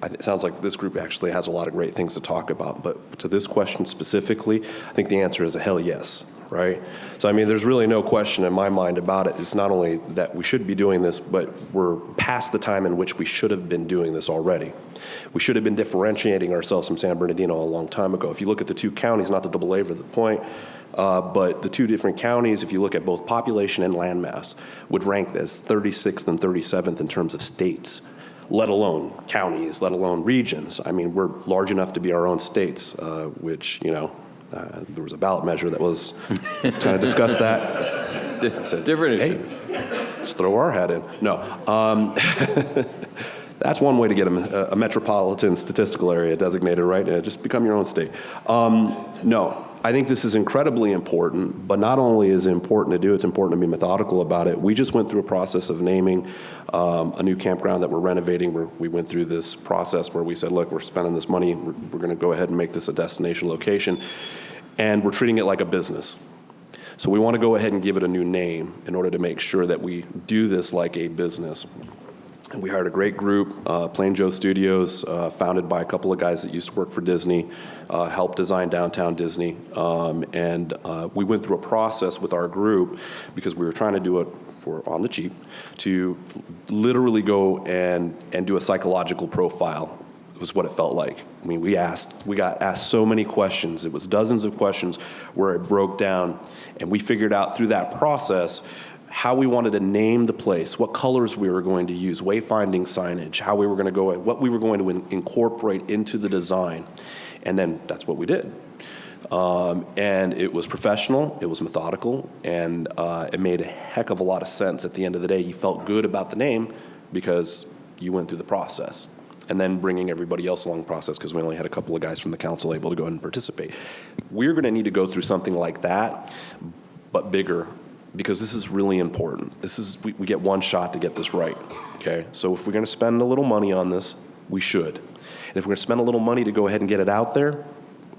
It sounds like this group actually has a lot of great things to talk about. But to this question specifically, I think the answer is a hell yes. Right? So, I mean, there's really no question in my mind about it. It's not only that we should be doing this, but we're past the time in which we should have been doing this already. We should have been differentiating ourselves from San Bernardino a long time ago. If you look at the 2 counties, not to belabor the point, but the 2 different counties, if you look at both population and landmass, would rank as 36th and 37th in terms of states, let alone counties, let alone regions. I mean, we're large enough to be our own states, which, there was a ballot measure that was trying to discuss that. I said, different issue. Hey, let's throw our hat in. No. That's one way to get a metropolitan statistical area designated, right? Just become your own state. No, I think this is incredibly important, but not only is it important to do, it's important to be methodical about it. We just went through a process of naming a new campground that we're renovating. We went through this process where we said, look, we're spending this money. We're going to go ahead and make this a destination location. And we're treating it like a business. So we want to go ahead and give it a new name in order to make sure that we do this like a business. And we hired a great group, Plain Joe Studios, founded by a couple of guys that used to work for Disney, helped design downtown Disney. And we went through a process with our group because we were trying to do it on the cheap, to literally go and do a psychological profile. Was what it felt like. I mean, we got asked so many questions. It was dozens of questions where it broke down, and we figured out through that process how we wanted to name the place, what colors we were going to use, wayfinding signage, how we were going to go, what we were going to incorporate into the design, and then that's what we did. And it was professional, it was methodical, and it made a heck of a lot of sense. At the end of the day, you felt good about the name because you went through the process. And then bringing everybody else along the process, because we only had a couple of guys from the council able to go ahead and participate. We're going to need to go through something like that, but bigger, because this is really important. We get one shot to get this right, okay? So if we're going to spend a little money on this, we should. And if we're going to spend a little money to go ahead and get it out there,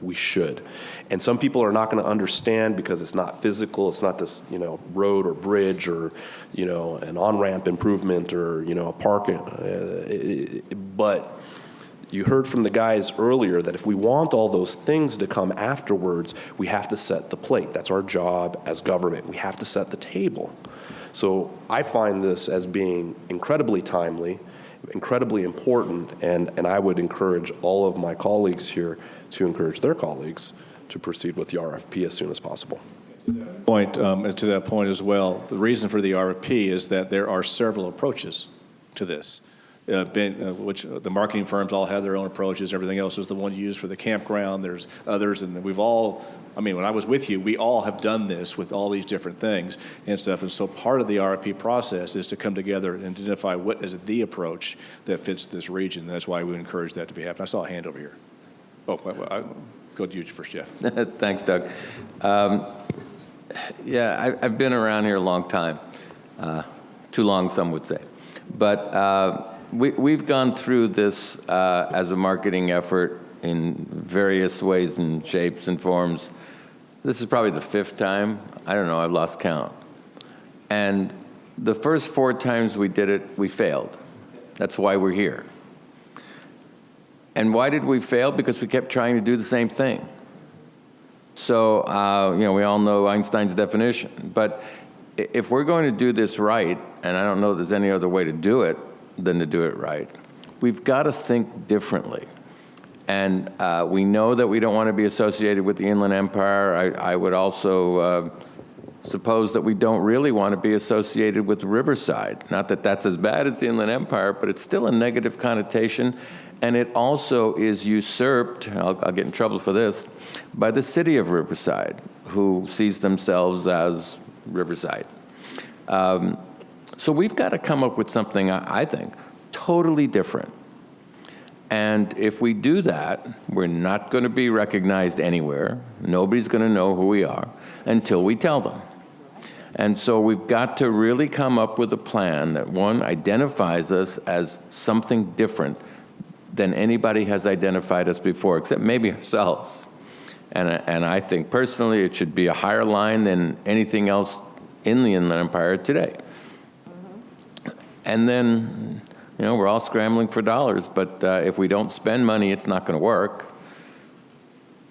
we should. And some people are not going to understand because it's not physical, it's not this, road or bridge or, an on-ramp improvement or, a parking. But you heard from the guys earlier that if we want all those things to come afterwards, we have to set the plate. That's our job as government. We have to set the table. So I find this as being incredibly timely. incredibly important, and I would encourage all of my colleagues here to encourage their colleagues to proceed with the RFP as soon as possible. To that point as well, the reason for the RFP is that there are several approaches to this, which the marketing firms all have their own approaches. Everything else is the one used for the campground. There's others, and we've all, I mean, when I was with you, we all have done this with all these different things and stuff. And so part of the RFP process is to come together and identify what is the approach that fits this region. That's why we encourage that to be happening. I saw a hand over here. Oh, go to you first, Jeff. Thanks, Doug. Yeah, I've been around here a long time. Too long, some would say. But we've gone through this as a marketing effort in various ways and shapes and forms. This is probably the 5th time. I don't know, I've lost count. And the first 4 times we did it, we failed. That's why we're here. And why did we fail? Because we kept trying to do the same thing. So, we all know Einstein's definition. But if we're going to do this right, and I don't know if there's any other way to do it than to do it right, we've got to think differently. And we know that we don't want to be associated with the Inland Empire. I would also suppose that we don't really want to be associated with Riverside. Not that that's as bad as the Inland Empire, but it's still a negative connotation. And it also is usurped, I'll get in trouble for this, by the city of Riverside, who sees themselves as Riverside. So we've got to come up with something, I think, totally different. And if we do that, we're not going to be recognized anywhere. Nobody's going to know who we are until we tell them. And so we've got to really come up with a plan that, one, identifies us as something different than anybody has identified us before, except maybe ourselves. And I think personally it should be a higher line than anything else in the Inland Empire today. And then, we're all scrambling for dollars, but if we don't spend money, it's not going to work.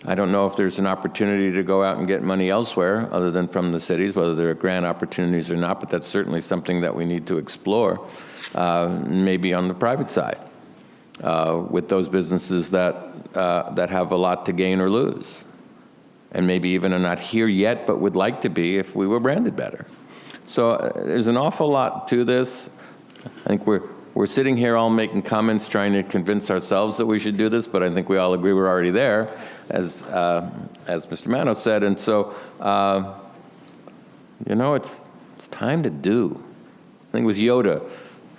I don't know if there's an opportunity to go out and get money elsewhere other than from the cities, whether there are grant opportunities or not, but that's certainly something that we need to explore, maybe on the private side. With those businesses that have a lot to gain or lose, and maybe even are not here yet but would like to be if we were branded better. So there's an awful lot to this. I think we're sitting here all making comments trying to convince ourselves that we should do this, but I think we all agree we're already there, as Mr. Mano said. And so, it's time to do. I think it was Yoda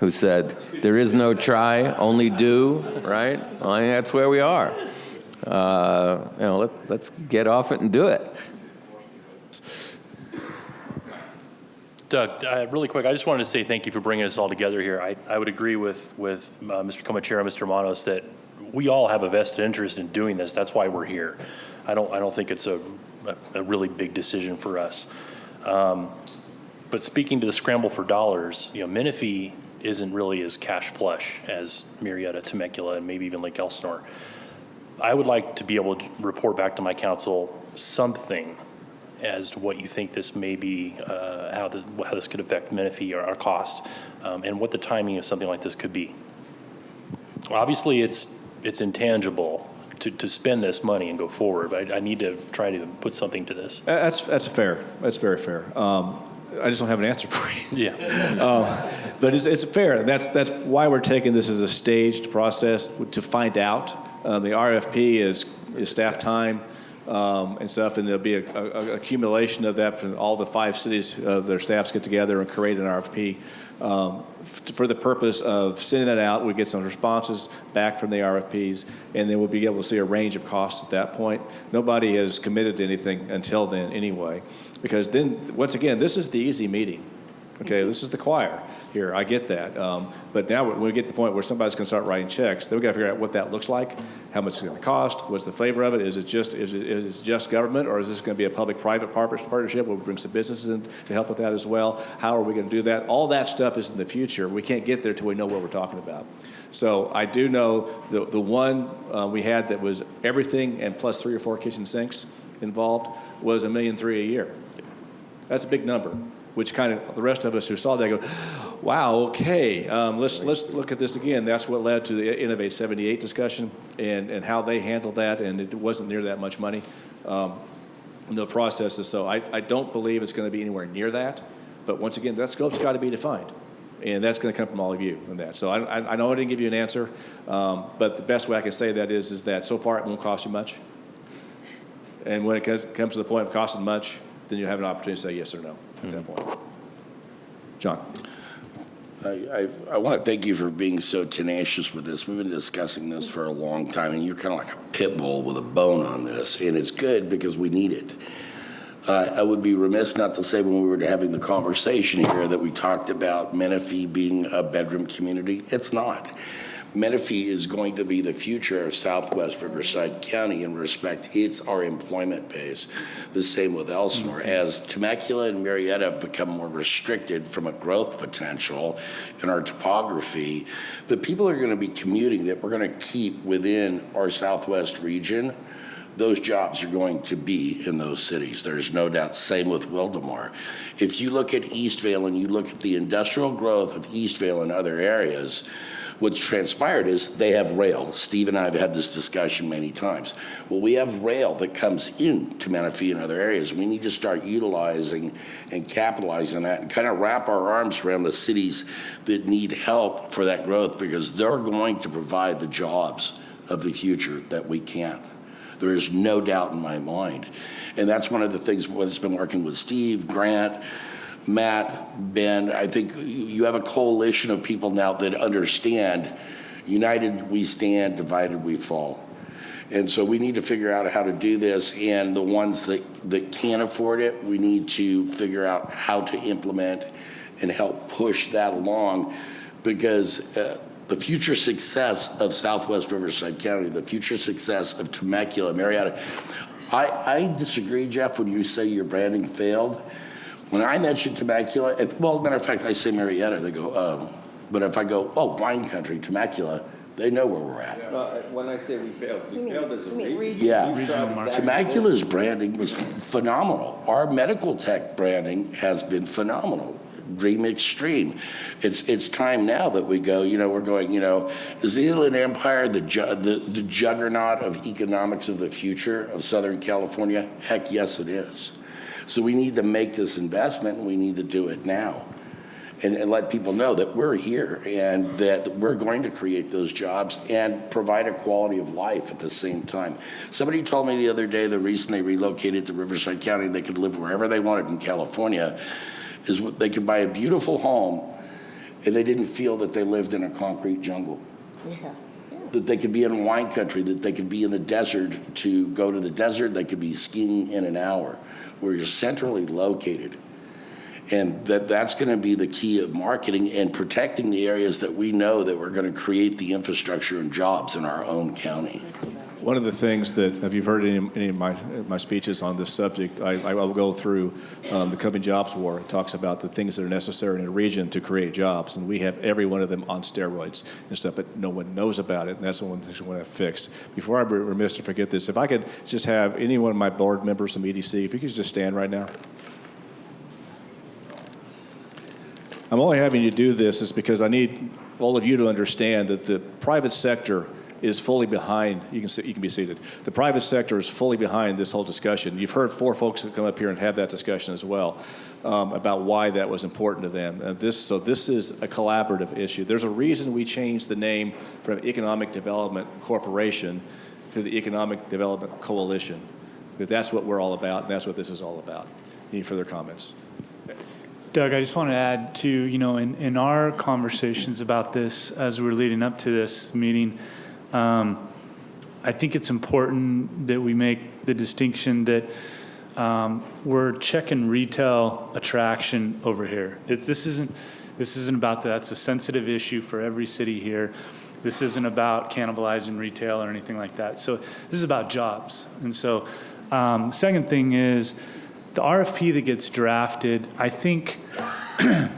who said, "There is no try, only do," right? Well, I think that's where we are. Let's get off it and do it. Doug, really quick, I just wanted to say thank you for bringing us all together here. I would agree with Mr. Comachero and Mr. Manos that we all have a vested interest in doing this. That's why we're here. I don't think it's a really big decision for us. But speaking to the scramble for dollars, Menifee isn't really as cash flush as Murrieta, Temecula, and maybe even Lake Elsinore. I would like to be able to report back to my council something as to what you think this may be, how this could affect Menifee or our cost, and what the timing of something like this could be. Obviously, it's intangible to spend this money and go forward, but I need to try to put something to this. That's fair. That's very fair. I just don't have an answer for you. Yeah. But it's fair. That's why we're taking this as a staged process to find out. The RFP is staff time and stuff, and there'll be a accumulation of that from all the 5 cities. Their staffs get together and create an RFP for the purpose of sending that out. We get some responses back from the RFPs, and then we'll be able to see a range of costs at that point. Nobody has committed to anything until then anyway, because then, once again, this is the easy meeting. Okay, this is the choir here. I get that. But now when we get to the point where somebody's going to start writing checks, then we've got to figure out what that looks like, how much it's going to cost, what's the flavor of it. Is it just government, or is this going to be a public-private partnership where we bring some businesses in to help with that as well? How are we going to do that? All that stuff is in the future. We can't get there until we know what we're talking about. So I do know the one we had that was everything and plus 3 or 4 kitchen sinks involved was $1.3 million a year. That's a big number. which kind of, the rest of us who saw that go, wow, okay, let's look at this again. That's what led to the Innovate 78 discussion and how they handled that, and it wasn't near that much money in the processes. So I don't believe it's going to be anywhere near that. But once again, that scope's got to be defined. And that's going to come from all of you in that. So I know I didn't give you an answer, but the best way I can say that is that so far it won't cost you much. And when it comes to the point of costing much, then you have an opportunity to say yes or no at that point. John. I want to thank you for being so tenacious with this. We've been discussing this for a long time, and you're kind of like a pit bull with a bone on this, and it's good because we need it. I would be remiss not to say when we were having the conversation here that we talked about Menifee being a bedroom community. It's not. Menifee is going to be the future of Southwest Riverside County in respect. It's our employment base. The same with Elsinore. As Temecula and Marietta have become more restricted from a growth potential in our topography, the people are going to be commuting that we're going to keep within our Southwest region. Those jobs are going to be in those cities. There's no doubt. Same with Wildomar. If you look at Eastvale and you look at the industrial growth of Eastvale and other areas, what's transpired is they have rail. Steve and I have had this discussion many times. Well, we have rail that comes into Menifee and other areas. We need to start utilizing and capitalizing on that and kind of wrap our arms around the cities that need help for that growth, because they're going to provide the jobs of the future that we can't. There is no doubt in my mind. And that's one of the things that's been working with Steve, Grant, Matt, Ben. I think you have a coalition of people now that understand united we stand, divided we fall. And so we need to figure out how to do this. And the ones that can't afford it, we need to figure out how to implement and help push that along, because the future success of Southwest Riverside County, the future success of Temecula, Marietta. I disagree, Jeff, when you say your branding failed. When I mention Temecula, well, matter of fact, I say Marietta, they go, oh. But if I go, oh, wine country, Temecula, they know where we're at. When I say we failed as a region. Yeah, Temecula's branding was phenomenal. Our medical tech branding has been phenomenal. Dream Extreme. It's time now that we go, we're going, is the Inland Empire the juggernaut of economics of the future of Southern California? Heck yes, it is. So we need to make this investment, and we need to do it now. And let people know that we're here and that we're going to create those jobs and provide a quality of life at the same time. Somebody told me the other day the reason they relocated to Riverside County, they could live wherever they wanted in California, is they could buy a beautiful home and they didn't feel that they lived in a concrete jungle. Yeah. That they could be in wine country, that they could be in the desert. To go to the desert, they could be skiing in an hour, where you're centrally located. And that's going to be the key of marketing and protecting the areas that we know that we're going to create the infrastructure and jobs in our own county. One of the things that, if you've heard any of my speeches on this subject, I will go through the Coming Jobs War. It talks about the things that are necessary in a region to create jobs, and we have every one of them on steroids and stuff, but no one knows about it, and that's the one thing we want to fix. Before I be remiss to forget this, if I could just have any one of my board members from EDC, if you could just stand right now. I'm only having you do this is because I need all of you to understand that the private sector is fully behind. You can be seated. The private sector is fully behind this whole discussion. You've heard 4 folks that come up here and have that discussion as well about why that was important to them. So this is a collaborative issue. There's a reason we changed the name from Economic Development Corporation to the Economic Development Coalition, because that's what we're all about, and that's what this is all about. Any further comments? Doug, I just want to add to, in our conversations about this as we're leading up to this meeting, I think it's important that we make the distinction that we're checking retail attraction over here. This isn't about that. That's a sensitive issue for every city here. This isn't about cannibalizing retail or anything like that. So this is about jobs. And so second thing is the RFP that gets drafted, I think, to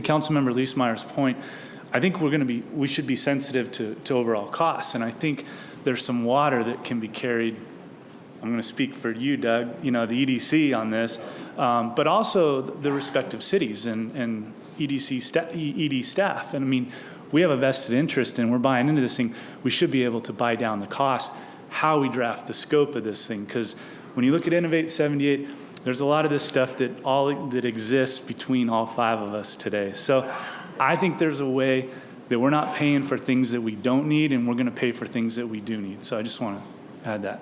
Councilmember Leesmeyer's point, I think we should be sensitive to overall costs. And I think there's some water that can be carried I'm going to speak for you, Doug, the EDC on this, but also the respective cities and ED staff. And I mean, we have a vested interest and we're buying into this thing. We should be able to buy down the cost, how we draft the scope of this thing. Because when you look at Innovate 78, there's a lot of this stuff that exists between all 5 of us today. So I think there's a way that we're not paying for things that we don't need and we're going to pay for things that we do need. So I just want to add that.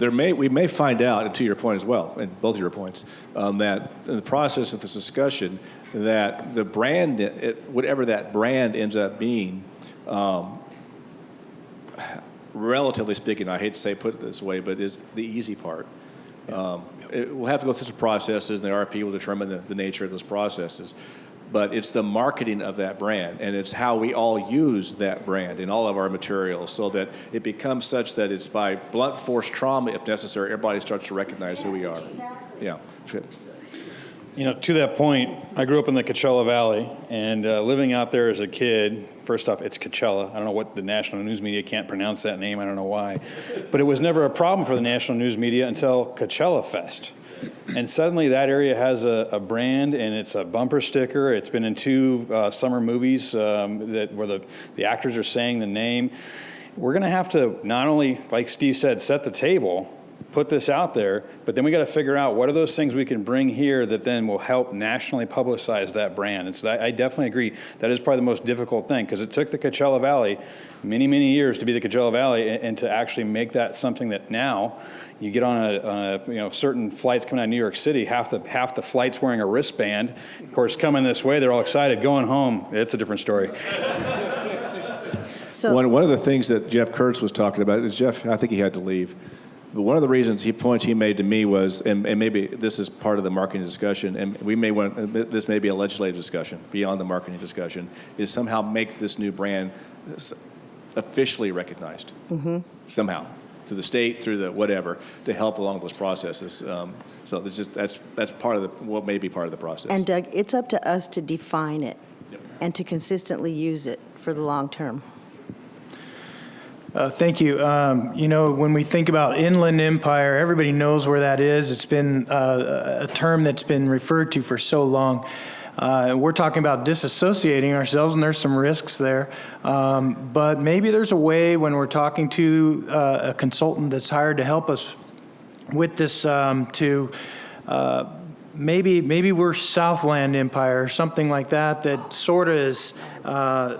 We may find out, and to your point as well, and both of your points, that in the process of this discussion, that the brand, whatever that brand ends up being, relatively speaking, I hate to put it this way, but is the easy part. We'll have to go through some processes, and the RP will determine the nature of those processes. But it's the marketing of that brand, and it's how we all use that brand in all of our materials so that it becomes such that it's by blunt force trauma, if necessary, everybody starts to recognize who we are. Yeah. To that point, I grew up in the Coachella Valley, and living out there as a kid, first off, it's Coachella. I don't know what the national news media can't pronounce that name. I don't know why. But it was never a problem for the national news media until Coachella Fest. And suddenly that area has a brand, and it's a bumper sticker. It's been in 2 summer movies where the actors are saying the name. We're going to have to not only, like Steve said, set the table, put this out there, but then we got to figure out what are those things we can bring here that then will help nationally publicize that brand. And so I definitely agree. That is probably the most difficult thing, because it took the Coachella Valley many, many years to be the Coachella Valley and to actually make that something that now you get on a certain flights coming out of New York City, half the flights wearing a wristband. Of course, coming this way, they're all excited. Going home, it's a different story. So one of the things that Jeff Kurtz was talking about is I think he had to leave. But one of the points he made to me was, and maybe this is part of the marketing discussion, and this may be a legislative discussion beyond the marketing discussion, is somehow make this new brand officially recognized somehow through the state, through the whatever, to help along those processes. So that's part of what may be part of the process. And Doug, it's up to us to define it and to consistently use it for the long term. Thank you. When we think about Inland Empire, everybody knows where that is. It's been a term that's been referred to for so long. We're talking about disassociating ourselves, and there's some risks there. But maybe there's a way when we're talking to a consultant that's hired to help us with this maybe we're Southland Empire or something like that sort of is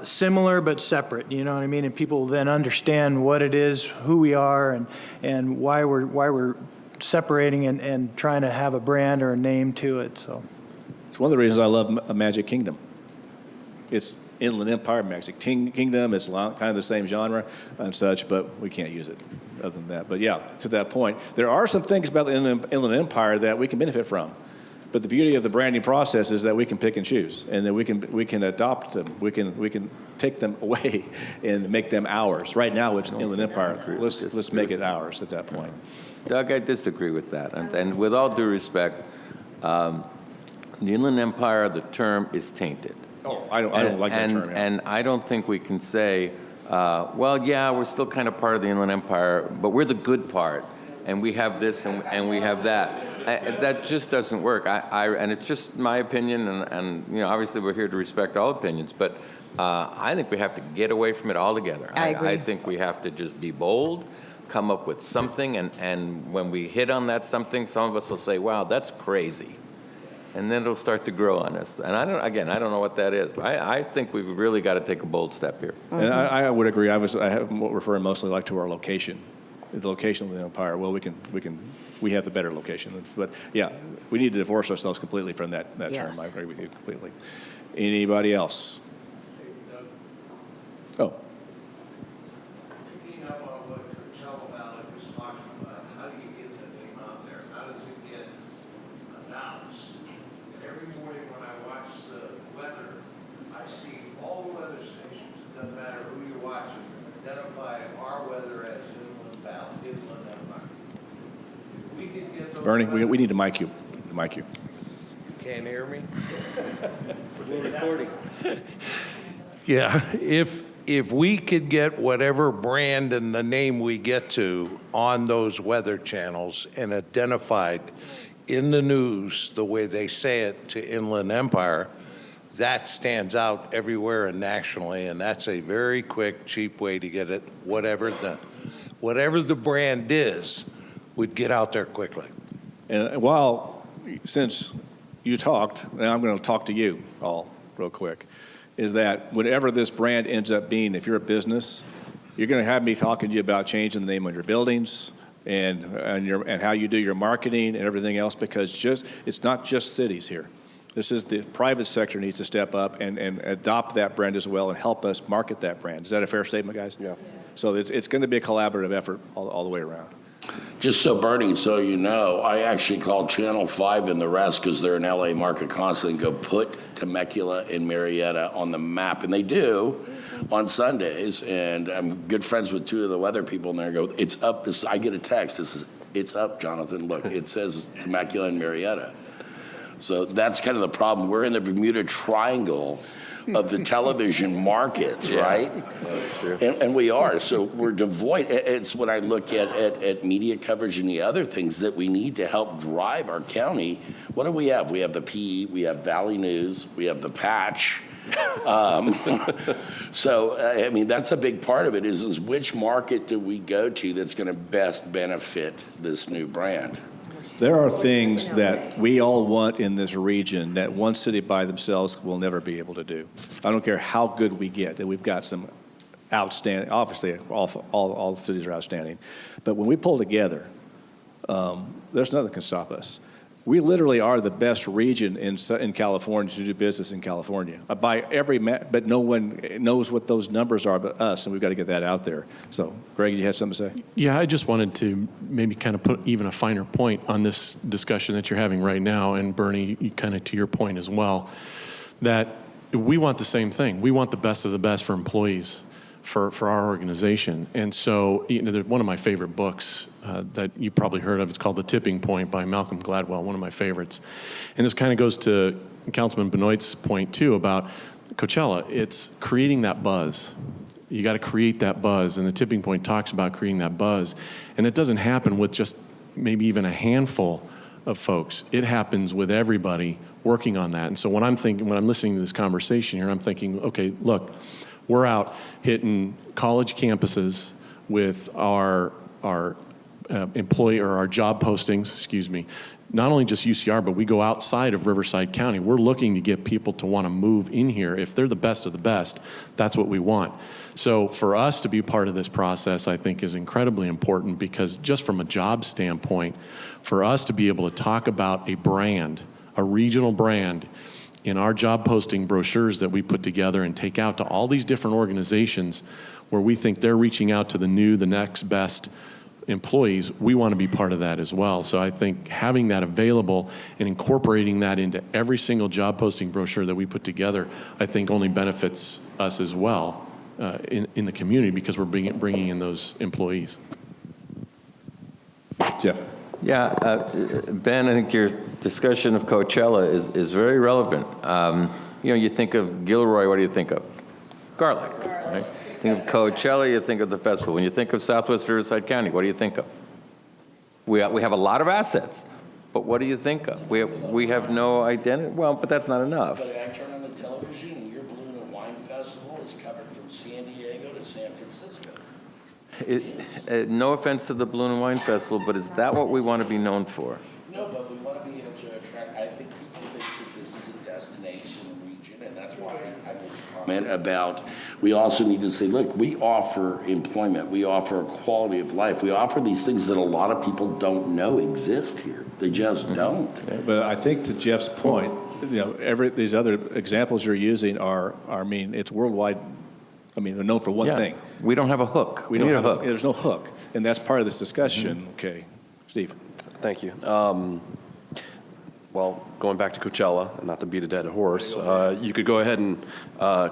similar but separate, you know what I mean? And people then understand what it is, who we are, and why we're separating and trying to have a brand or a name to it. So it's one of the reasons I love Magic Kingdom. It's Inland Empire, Magic Kingdom. It's kind of the same genre and such, but we can't use it other than that. But yeah, to that point, there are some things about the Inland Empire that we can benefit from. But the beauty of the branding process is that we can pick and choose, and that we can adopt them. We can take them away and make them ours. Right now, it's Inland Empire. Let's make it ours at that point. Doug, I disagree with that. And with all due respect, the Inland Empire, the term is tainted. Oh, I don't like that term. Yeah. And I don't think we can say, well, yeah, we're still kind of part of the Inland Empire, but we're the good part, and we have this and we have that. That just doesn't work. And it's just my opinion, and obviously we're here to respect all opinions, but I think we have to get away from it altogether. I agree. I think we have to just be bold, come up with something, and when we hit on that something, some of us will say, wow, that's crazy. And then it'll start to grow on us. And I don't know what that is, but I think we've really got to take a bold step here. Mm-hmm. And I would agree. I'm referring mostly like to our location, the location of the Empire. Well, we have the better location. But yeah, we need to divorce ourselves completely from that Yes. term. I agree with you completely. Anybody else? Oh. Picking up on what Coachella Valley was talking about, how do you get that name out there? How does it get announced? Every morning when I watch the weather, I see all the weather stations, it doesn't matter who you're watching, identify our weather as Inland Valley, Inland Empire. We can get those. Bernie, we need to mic you. Can't hear me? We're recording. Yeah, if if we could get whatever brand and the name we get to on those weather channels and identified in the news the way they say it to Inland Empire, that stands out everywhere and nationally, and that's a very quick, cheap way to get it, whatever the brand is, would get out there quickly. And since you talked, and I'm going to talk to you all real quick, is that whatever this brand ends up being, if you're a business, you're going to have me talking to you about changing the name of your buildings and how you do your marketing and everything else, because it's not just cities here. This is the private sector needs to step up and adopt that brand as well and help us market that brand. Is that a fair statement, guys? Yeah. So it's going to be a collaborative effort all the way around. Just so, Bernie, so you know, I actually called Channel 5 and the rest, because they're an LA market constantly, and go put Temecula and Marietta on the map. And they do on Sundays. And I'm good friends with two of the weather people, and they go, it's up. I get a text. It's up, Jonathan. Look, it says Temecula and Marietta. So that's kind of the problem. We're in the Bermuda Triangle of the television markets, right? And we are. So we're devoid. It's when I look at media coverage and the other things that we need to help drive our county. What do we have? We have the PE, we have Valley News, we have the Patch. So, I mean, that's a big part of it is which market do we go to that's going to best benefit this new brand? There are things that we all want in this region that one city by themselves will never be able to do. I don't care how good we get, that we've got some outstanding, obviously all the cities are outstanding, but when we pull together, there's nothing that can stop us. We literally are the best region in California to do business in California. But no one knows what those numbers are but us, and we've got to get that out there. So, Greg, you had something to say? Yeah, I just wanted to maybe kind of put even a finer point on this discussion that you're having right now, and Bernie, kind of to your point as well, that we want the same thing. We want the best of the best for employees, for our organization. And so, one of my favorite books that you probably heard of, it's called The Tipping Point by Malcolm Gladwell, one of my favorites. And this kind of goes to Councilman Benoit's point too about Coachella. It's creating that buzz. You got to create that buzz, and The Tipping Point talks about creating that buzz. And it doesn't happen with just maybe even a handful of folks. It happens with everybody working on that. And so when I'm listening to this conversation here, I'm thinking, okay, look, we're out hitting college campuses with our employee or our job postings, not only just UCR, but we go outside of Riverside County. We're looking to get people to want to move in here. If they're the best of the best, that's what we want. So for us to be part of this process, I think is incredibly important, because just from a job standpoint, for us to be able to talk about a brand, a regional brand, in our job posting brochures that we put together and take out to all these different organizations where we think they're reaching out to the next best employees, we want to be part of that as well. So I think having that available and incorporating that into every single job posting brochure that we put together, I think only benefits us as well in the community, because we're bringing in those employees. Jeff. Yeah, Ben, I think your discussion of Coachella is very relevant. You think of Gilroy, what do you think of? Garlic, right? Think of Coachella, you think of the festival. When you think of Southwest Riverside County, what do you think of? We have a lot of assets, but what do you think of? We have no identity. Well, but that's not enough. But I turn on the television, and your Balloon and Wine Festival is covered from San Diego to San Francisco. No offense to the Balloon and Wine Festival, but is that what we want to be known for? No, but we want to be able to attract. I think people think that this is a destination region, and that's why I made a comment about we also need to say, look, we offer employment, we offer a quality of life, we offer these things that a lot of people don't know exist here. They just don't. Yeah, but I think to Jeff's point, these other examples you're using it's worldwide. They're known for one thing. We don't have a hook. We need a hook. There's no hook, and that's part of this discussion. Mm-hmm. Okay, Steve. Thank you. Well, going back to Coachella, not to beat a dead horse, you could go ahead and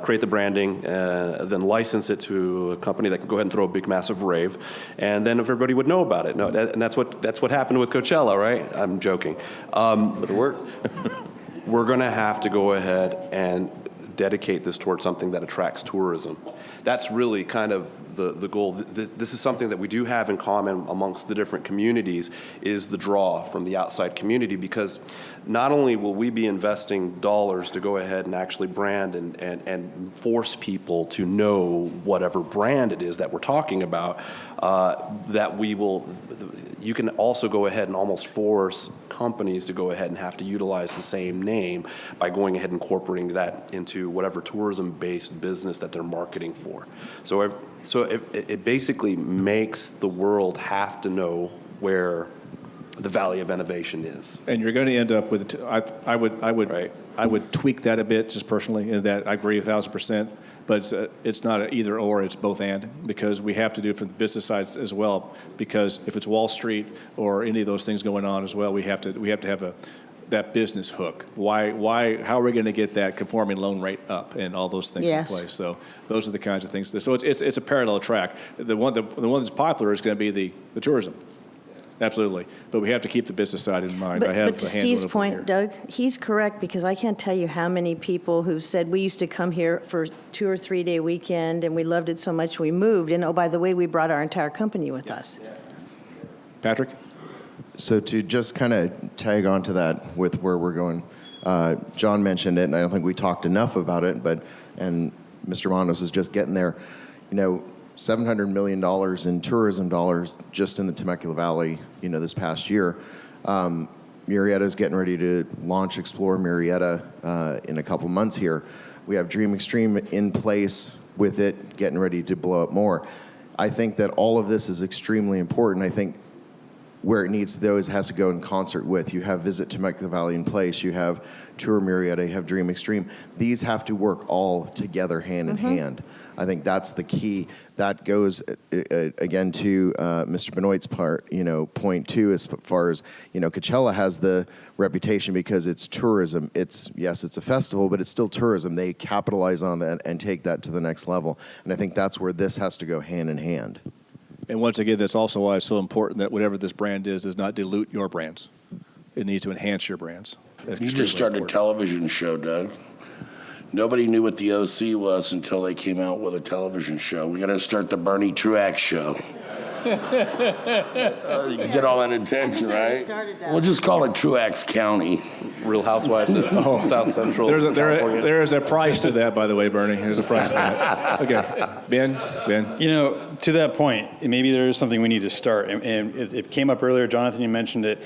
create the branding, then license it to a company that can go ahead and throw a big, massive rave, and then everybody would know about it. No, and that's what happened with Coachella, right? I'm joking, but we're going to have to go ahead and dedicate this towards something that attracts tourism. That's really kind of the goal. This is something that we do have in common amongst the different communities, is the draw from the outside community, because not only will we be investing dollars to go ahead and actually brand and force people to know whatever brand it is that we're talking about, that we will, you can also go ahead and almost force companies to go ahead and have to utilize the same name by going ahead and incorporating that into whatever tourism-based business that they're marketing for. So it basically makes the world have to know where the Valley of Innovation is. And you're going to end up with, I would tweak that a bit, just personally, in that I agree 1,000%, but it's not an either or, it's both and, because we have to do it from the business side as well, because if it's Wall Street or any of those things going on as well, we have to have that business hook. How are we going to get that conforming loan rate up and all those things in place? So those are the kinds of things. So it's a parallel track. The one that's popular is going to be the tourism. Absolutely. But we have to keep the business side in mind. But to Steve's point, Doug, he's correct, because I can't tell you how many people who said, we used to come here for 2 or 3 day weekend and we loved it so much we moved. And oh, by the way, we brought our entire company with us. Patrick? So to just kind of tag on to that with where we're going, John mentioned it, and I don't think we talked enough about it, and Mr. Manos is just getting there. $700 million in tourism dollars just in the Temecula Valley, this past year. Murrieta is getting ready to launch Explore Murrieta in a couple months here. We have Dream Extreme in place with it, getting ready to blow up more. I think that all of this is extremely important. I think where it needs to go is it has to go in concert with. You have Visit Temecula Valley in place. You have Tour Murrieta. You have Dream Extreme. These have to work all together, hand in hand. I think that's the key. That goes again to Mr. Benoit's point too, as far as Coachella has the reputation because it's tourism. It's a festival, but it's still tourism. They capitalize on that and take that to the next level. And I think that's where this has to go hand in hand. And once again, that's also why it's so important that whatever this brand is does not dilute your brands. It needs to enhance your brands. You just started a television show, Doug. Nobody knew what the OC was until they came out with a television show. We got to start the Bernie Truax show. Get all that attention, right? We'll just call it Truax County. Real Housewives of South Central California. There is a price to that, by the way, Bernie. There's a price to that. Okay. Ben? To that point, maybe there is something we need to start. And it came up earlier, Jonathan, you mentioned it.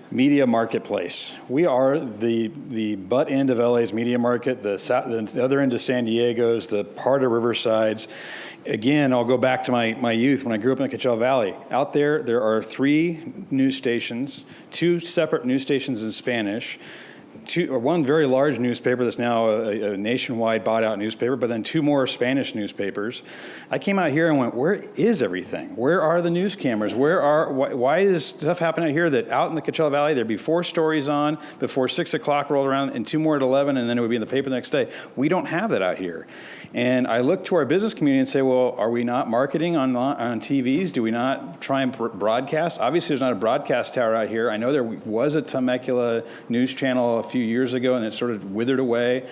Media marketplace. We are the butt end of LA's media market, the other end of San Diego's, the part of Riverside's. Again, I'll go back to my youth when I grew up in the Coachella Valley. Out there are 3 news stations, 2 separate news stations in Spanish, one very large newspaper that's now a nationwide bought-out newspaper, but then 2 more Spanish newspapers. I came out here and went, where is everything? Where are the news cameras? Why is stuff happening out here that out in the Coachella Valley, there'd be 4 stories on before 6 o'clock rolled around and 2 more at 11, and then it would be in the paper the next day. We don't have that out here. And I look to our business community and say, well, are we not marketing on TVs? Do we not try and broadcast? Obviously, there's not a broadcast tower out here. I know there was a Temecula news channel a few years ago, and it sort of withered away.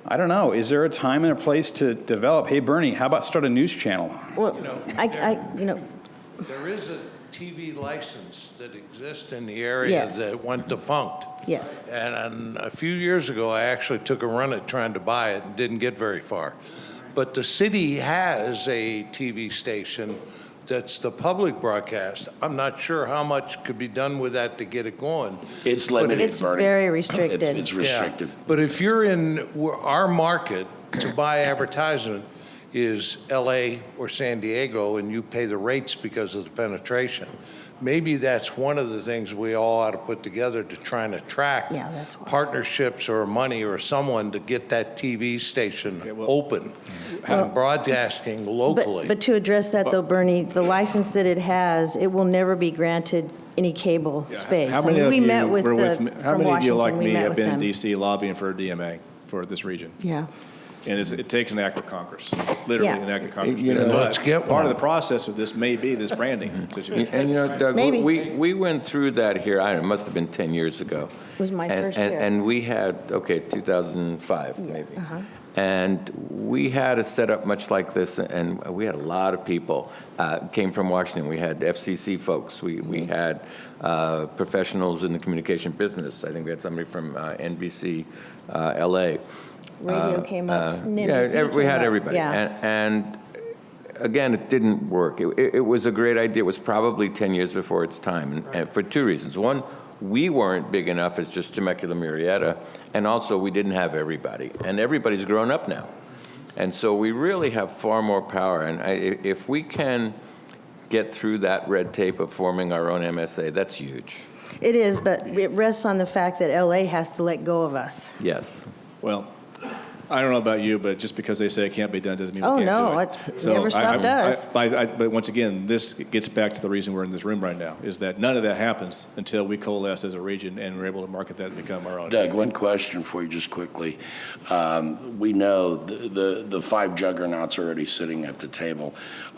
I don't know. Is there a time and a place to develop, hey, Bernie, how about start a news channel? Well, there is a TV license that exists in the area that went defunct. Yes. And a few years ago, I actually took a run at trying to buy it and didn't get very far. But the city has a TV station that's the public broadcast. I'm not sure how much could be done with that to get it going. It's limited, It's very restricted. It's restricted. Yeah. But if you're in our market to buy advertisement is LA or San Diego, and you pay the rates because of the penetration. Maybe that's one of the things we all ought to put together to try and attract partnerships or money or someone to get that TV station open and broadcasting locally. But to address that, though, Bernie, the license that it has, it will never be granted any cable space. How many of you met with how many of you like me have been in them. D.C. lobbying for a DMA for this region? Yeah. And it takes an act of Congress, literally an act of Congress. Let's get part of the process of this may be this branding situation. And Doug, we went through that here, it must have been 10 years ago. It was my first year. And we had, 2005 maybe. And we had a setup much like this, and we had a lot of people came from Washington. We had FCC folks. We had professionals in the communication business. I think we had somebody from NBC, LA. Radio came up. Yeah, we had everybody. Yeah. And again, it didn't work. It was a great idea. It was probably 10 years before its time, and for two reasons. One, we weren't big enough as just Temecula Murrieta, and also we didn't have everybody. And everybody's grown up now. And so we really have far more power. And if we can get through that red tape of forming our own MSA, that's huge. It is, but it rests on the fact that LA has to let go of us. Yes. Well, I don't know about you, but just because they say it can't be done doesn't mean we can't do it. It never stopped us. But once again, this gets back to the reason we're in this room right now, is that none of that happens until we coalesce as a region and we're able to market that and become our own. Doug, one question for you just quickly. We know the five juggernauts are already sitting at the table.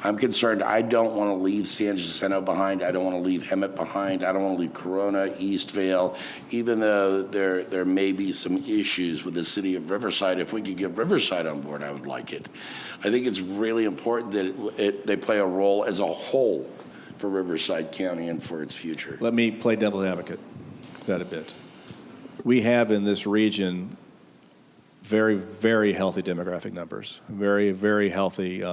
I'm concerned. I don't want to leave San Jacinto behind. I don't want to leave Hemet behind. I don't want to leave Corona, Eastvale, even though there may be some issues with the city of Riverside. If we could get Riverside on board, I would like it. I think it's really important that they play a role as a whole for Riverside County and for its future. Let me play devil's advocate that a bit. We have in this region very, very healthy demographic numbers, very, very healthy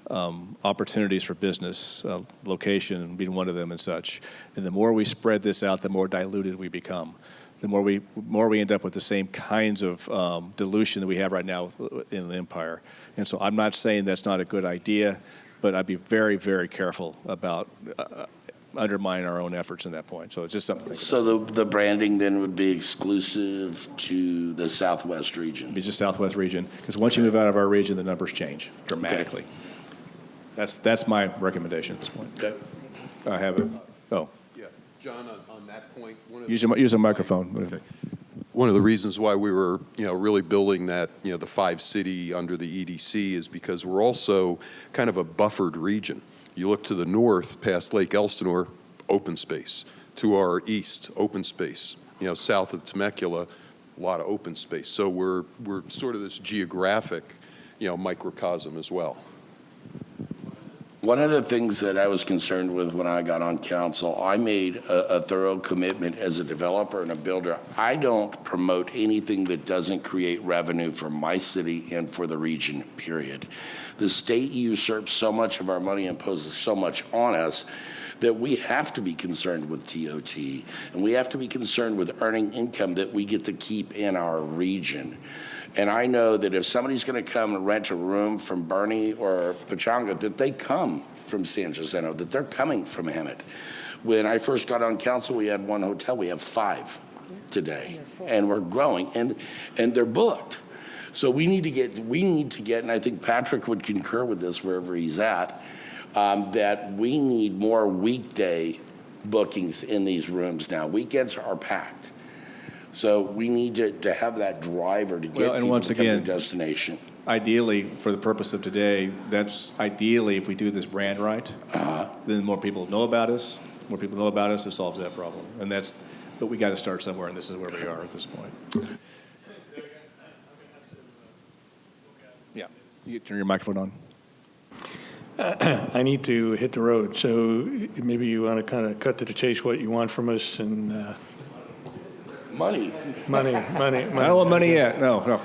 opportunities for business, location being one of them and such. And the more we spread this out, the more diluted we become. The more we end up with the same kinds of dilution that we have right now in the empire. And so I'm not saying that's not a good idea, but I'd be very, very careful about undermining our own efforts in that point. So it's just something to think about. So the branding then would be exclusive to the Southwest region? It'd be just Southwest region, because once you move out of our region, the numbers change dramatically. Okay. That's my recommendation at this point. Okay. I have it. Oh. Yeah, John, on that point, Use a microphone. Okay. One of the reasons why we were, really building that, the 5-city under the EDC is because we're also kind of a buffered region. You look to the north past Lake Elsinore, open space. To our east, open space. South of Temecula, a lot of open space. So we're sort of this geographic, microcosm as well. One of the things that I was concerned with when I got on council, I made a thorough commitment as a developer and a builder. I don't promote anything that doesn't create revenue for my city and for the region, period. The state usurps so much of our money and imposes so much on us that we have to be concerned with TOT, and we have to be concerned with earning income that we get to keep in our region. And I know that if somebody's going to come and rent a room from Bernie or Pechanga, that they come from San Jacinto, that they're coming from Hemet. When I first got on council, we had one hotel. We have 5 today, and we're growing, and they're booked. So we need to get, and I think Patrick would concur with this wherever he's at, that we need more weekday bookings in these rooms now. Weekends are packed. So we need to have that driver to get people to come to the destination. Ideally, for the purpose of today, that's ideally if we do this brand right, then more people know about us. More people know about us, it solves that problem. But we got to start somewhere, and this is where we are at this point. Yeah, you turn your microphone on. I need to hit the road, so maybe you want to kind of cut to the chase what you want from us and. Money. Money. I don't want money yet. No.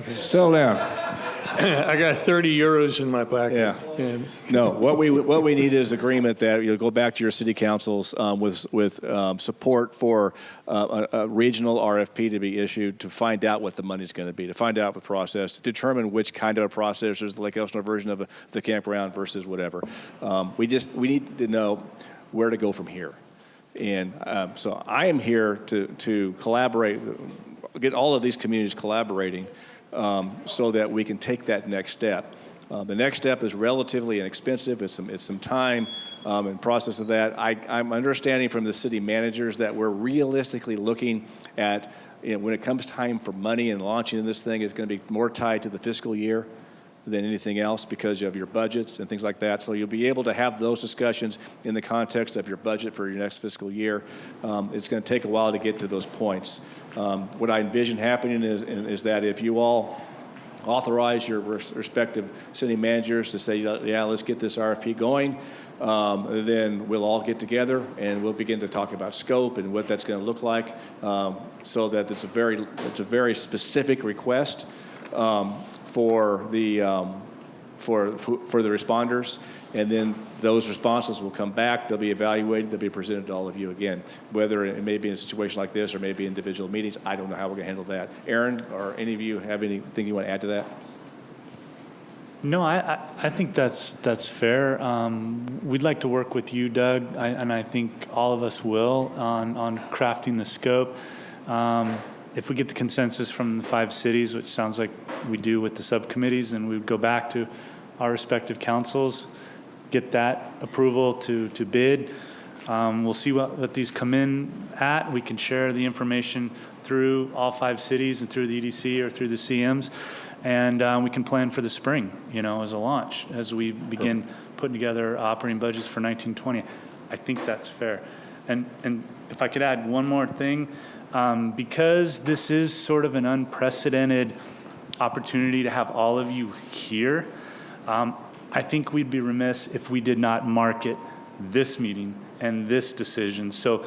Settle down. I got 30 euros in my pocket. Yeah. No, what we need is agreement that you'll go back to your city councils with support for a regional RFP to be issued to find out what the money's going to be, to find out the process, to determine which kind of a process. There's the Lake Elsinore version of the campground versus whatever. We need to know where to go from here. And so I am here to collaborate, get all of these communities collaborating so that we can take that next step. The next step is relatively inexpensive. It's some time and process of that. I'm understanding from the city managers that we're realistically looking at, when it comes time for money and launching this thing, it's going to be more tied to the fiscal year than anything else because of your budgets and things like that. So you'll be able to have those discussions in the context of your budget for your next fiscal year. It's going to take a while to get to those points. What I envision happening is that if you all authorize your respective city managers to say, yeah, let's get this RFP going, then we'll all get together and we'll begin to talk about scope and what that's going to look like, so that it's a very specific request for the responders, and then those responses will come back. They'll be evaluated. They'll be presented to all of you again. Whether it may be in a situation like this or maybe individual meetings, I don't know how we're going to handle that. Aaron, or any of you have anything you want to add to that? No, I think that's fair. We'd like to work with you, Doug, and I think all of us will on crafting the scope. If we get the consensus from the 5 cities, which sounds like we do with the subcommittees, then we would go back to our respective councils, get that approval to bid. We'll see what these come in at. We can share the information through all 5 cities and through the EDC or through the CMs, and we can plan for the spring, as a launch, as we begin putting together operating budgets for 1920. I think that's fair. And if I could add one more thing, because this is sort of an unprecedented opportunity to have all of you here, I think we'd be remiss if we did not market this meeting and this decision. So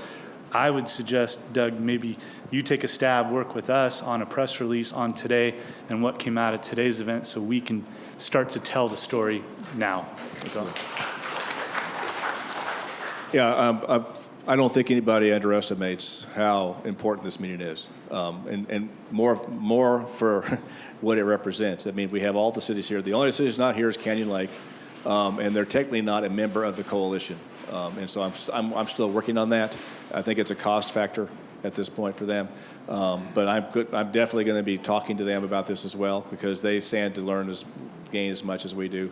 I would suggest, Doug, maybe you take a stab, work with us on a press release on today and what came out of today's event so we can start to tell the story now. Yeah, I don't think anybody underestimates how important this meeting is, and more for what it represents. I mean, we have all the cities here. The only city that's not here is Canyon Lake, and they're technically not a member of the coalition. And so I'm still working on that. I think it's a cost factor at this point for them. But I'm definitely going to be talking to them about this as well, because they stand to gain as much as we do.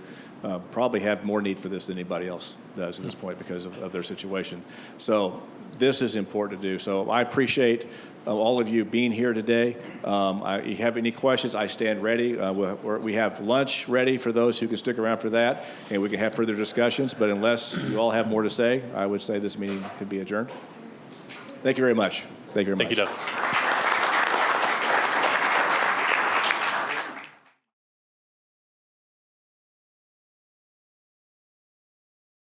Probably have more need for this than anybody else does at this point because of their situation. So this is important to do. So I appreciate all of you being here today. If you have any questions, I stand ready. We have lunch ready for those who can stick around for that, and we can have further discussions. But unless you all have more to say, I would say this meeting could be adjourned. Thank you very much. Thank you very much. Thank you, Doug.